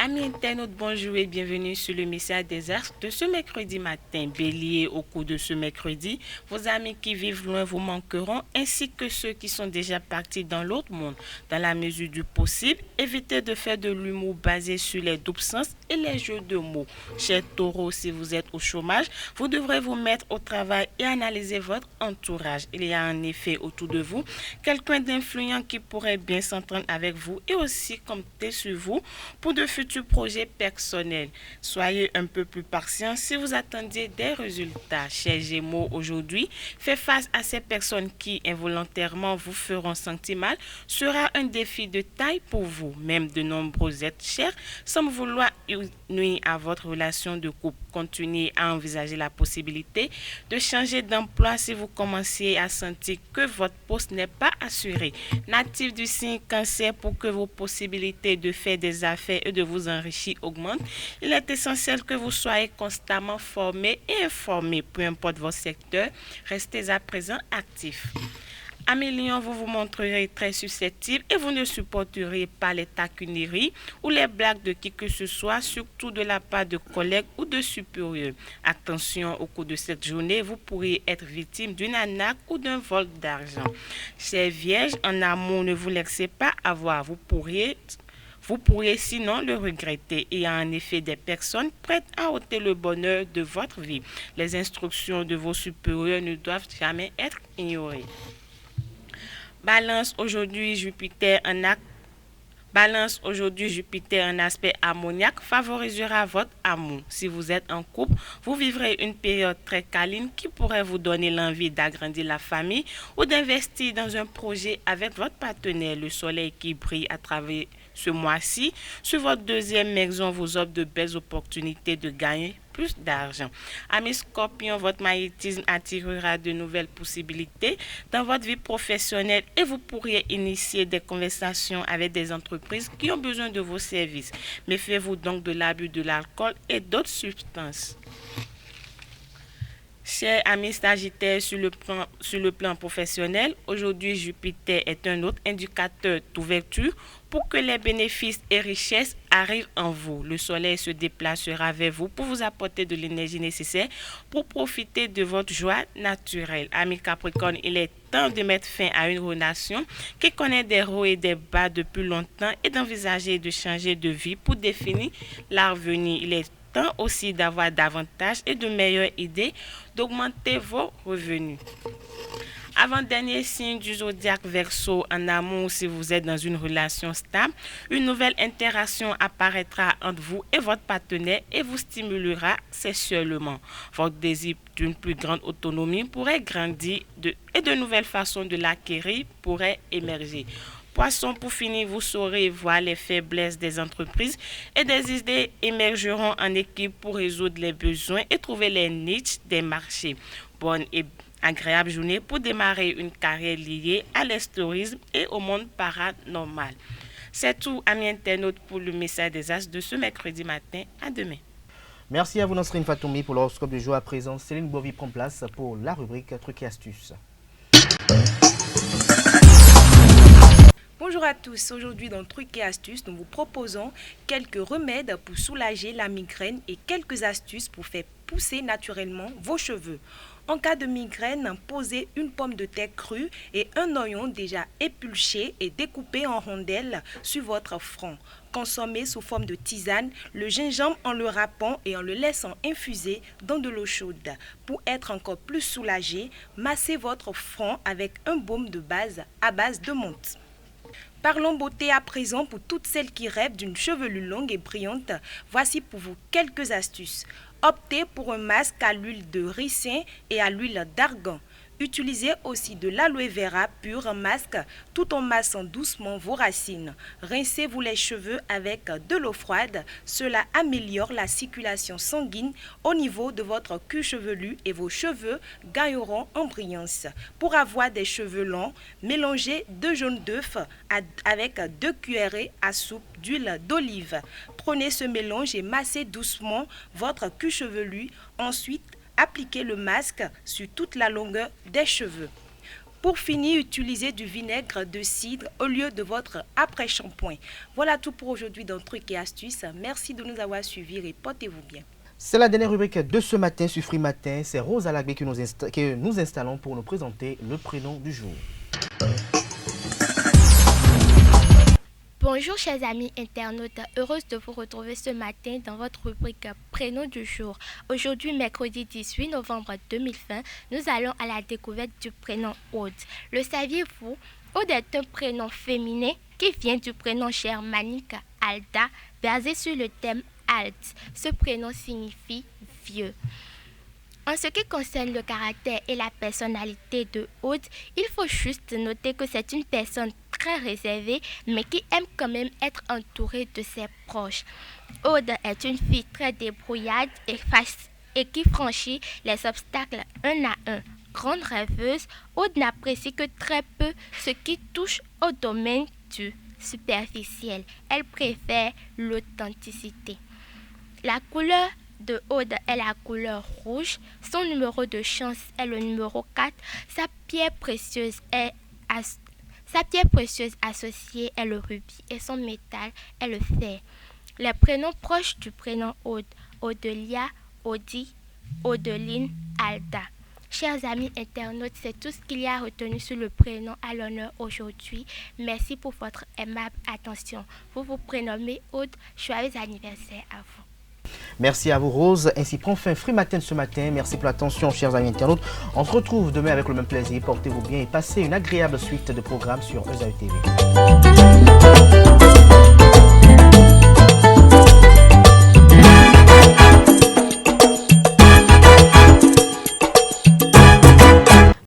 Amis internautes, bonjour et bienvenue sur le message des astres de ce mercredi matin. Bélier, au cours de ce mercredi, vos amis qui vivent loin vous manqueront, ainsi que ceux qui sont déjà partis dans l'autre monde. Dans la mesure du possible, évitez de faire de l'humour basé sur les doubles sens et les jeux de mots. Chers taureaux, si vous êtes au chômage, vous devrez vous mettre au travail et analyser votre entourage. Il y a en effet autour de vous quelqu'un d'influent qui pourrait bien s'entendre avec vous et aussi compter sur vous pour de futurs projet personnel. Soyez un peu plus patient si vous attendiez des résultats. Chers Gémeaux, aujourd'hui, faire face à ces personnes qui involontairement vous feront sentir mal sera un défi de taille pour vous. Même de nombreux êtres chers semblent vouloir nuire à votre relation de couple. Continuez à envisager la possibilité de changer d'emploi si vous commencez à sentir que votre poste n'est pas assuré. Natif du signe Cancer, pour que vos possibilités de faire des affaires et de vous enrichir augmentent, il est essentiel que vous soyez constamment formé et informé. Peu importe votre secteur, restez à présent actif. Amis Lions, vous vous montrerez très susceptible et vous ne supporterez pas les taquineries ou les blagues de qui que ce soit, surtout de la part de collègues ou de supérieurs. Attention, au cours de cette journée, vous pourriez être victime d'une arnaque ou d'un vol d'argent. Chers Vierges, en amour, ne vous laissez pas avoir. Vous pourriez sinon le regretter. Il y a en effet des personnes prêtes à ôter le bonheur de votre vie. Les instructions de vos supérieurs ne doivent jamais être ignorées. Balance, aujourd'hui Jupiter en aspect ammoniaque favorisera votre amour. Si vous êtes en couple, vous vivrez une période très câline qui pourrait vous donner l'envie d'agrandir la famille ou d'investir dans un projet avec votre partenaire. Le soleil qui brille à travers ce mois-ci sur votre deuxième maison vous offre de belles opportunités de gagner plus d'argent. Amis Scorpions, votre magnétisme attirera de nouvelles possibilités dans votre vie professionnelle et vous pourriez initier des conversations avec des entreprises qui ont besoin de vos services. Méfiez-vous donc de l'abus de l'alcool et d'autres substances. Chers amis Sagittaires, sur le plan professionnel, aujourd'hui Jupiter est un autre indicateur d'ouverture pour que les bénéfices et richesses arrivent en vous. Le soleil se déplacera vers vous pour vous apporter de l'énergie nécessaire pour profiter de votre joie naturelle. Amis Capricorne, il est temps de mettre fin à une relation qui connaît des hauts et des bas depuis longtemps et d'envisager de changer de vie pour définir l'avenir. Il est temps aussi d'avoir davantage et de meilleures idées d'augmenter vos revenus. Avant-dernier signe du zodiaque Verseau, en amour, si vous êtes dans une relation stable, une nouvelle interaction apparaîtra entre vous et votre partenaire et vous stimulera sexuellement. Votre désir d'une plus grande autonomie pourrait grandir et de nouvelles façons de l'acquérir pourraient émerger. Poisson, pour finir, vous saurez voir les faiblesses des entreprises et des idées émergeront en équipe pour résoudre les besoins et trouver les niches des marchés. Bonne et agréable journée pour démarrer une carrière liée à l'hystourisme et au monde paranormal. C'est tout, amis internautes, pour le message des As de ce mercredi matin. À demain. Merci à vous, Nasrine Fatoumbi, pour l'horoscope du jour. À présent, Céline Bovy prend place pour la rubrique Trucs et astuces. Bonjour à tous, aujourd'hui dans Trucs et astuces, nous vous proposons quelques remèdes pour soulager la migraine et quelques astuces pour faire pousser naturellement vos cheveux. En cas de migraine, posez une pomme de terre crue et un oignon déjà épulché et découpé en rondelles sur votre front. Consommez sous forme de tisane le gingembre en le râpant et en le laissant infuser dans de l'eau chaude. Pour être encore plus soulagé, massez votre front avec un baume de base à base de menthe. Parlons beauté à présent pour toutes celles qui rêvent d'une chevelure longue et brillante. Voici pour vous quelques astuces. Optez pour un masque à l'huile de ricin et à l'huile d'argan. Utilisez aussi de l'aloe vera pur en masque tout en massant doucement vos racines. Rincez-vous les cheveux avec de l'eau froide. Cela améliore la circulation sanguine au niveau de votre cuir chevelu et vos cheveux gagneront en brillance. Pour avoir des cheveux longs, mélangez 2 jaunes d'œufs avec 2 cuillerées à soupe d'huile d'olive. Prenez ce mélange et massez doucement votre cuir chevelu. Ensuite, appliquez le masque sur toute la longueur des cheveux. Pour finir, utilisez du vinaigre de cidre au lieu de votre après-shampoing. Voilà tout pour aujourd'hui dans Trucs et Astuces. Merci de nous avoir suivis et portez-vous bien. C'est la dernière rubrique de ce matin sur Free Matin. C'est Rose Alagbé que nous installons pour nous présenter le prénom du jour. Bonjour chers amis internautes, heureuse de vous retrouver ce matin dans votre rubrique Prénom du jour. Aujourd'hui, mercredi 18 novembre 2020, nous allons à la découverte du prénom Aude. Le saviez-vous? Aude est un prénom féminin qui vient du prénom germanique Alda, basé sur le thème Alt. Ce prénom signifie vieux. En ce qui concerne le caractère et la personnalité de Aude, il faut juste noter que c'est une personne très réservée, mais qui aime quand même être entourée de ses proches. Aude est une fille très débrouillarde et qui franchit les obstacles un à un. Grande rêveuse, Aude n'apprécie que très peu ce qui touche au domaine du superficiel. Elle préfère l'authenticité. La couleur de Aude est la couleur rouge. Son numéro de chance est le numéro 4. Sa pierre précieuse associée est le rubis et son métal est le fer. Les prénoms proches du prénom Aude: Audelia, Audi, Audeline, Alda. Chers amis internautes, c'est tout ce qu'il y a retenu sur le prénom à l'honneur aujourd'hui. Merci pour votre aimable attention. Vous vous prénommez Aude. Joyeux anniversaire à vous. Merci à vous Rose. Ainsi prend fin Free Matin ce matin. Merci pour l'attention chers amis internautes. On se retrouve demain avec le même plaisir. Portez-vous bien et passez une agréable suite de programmes sur ESAE TV.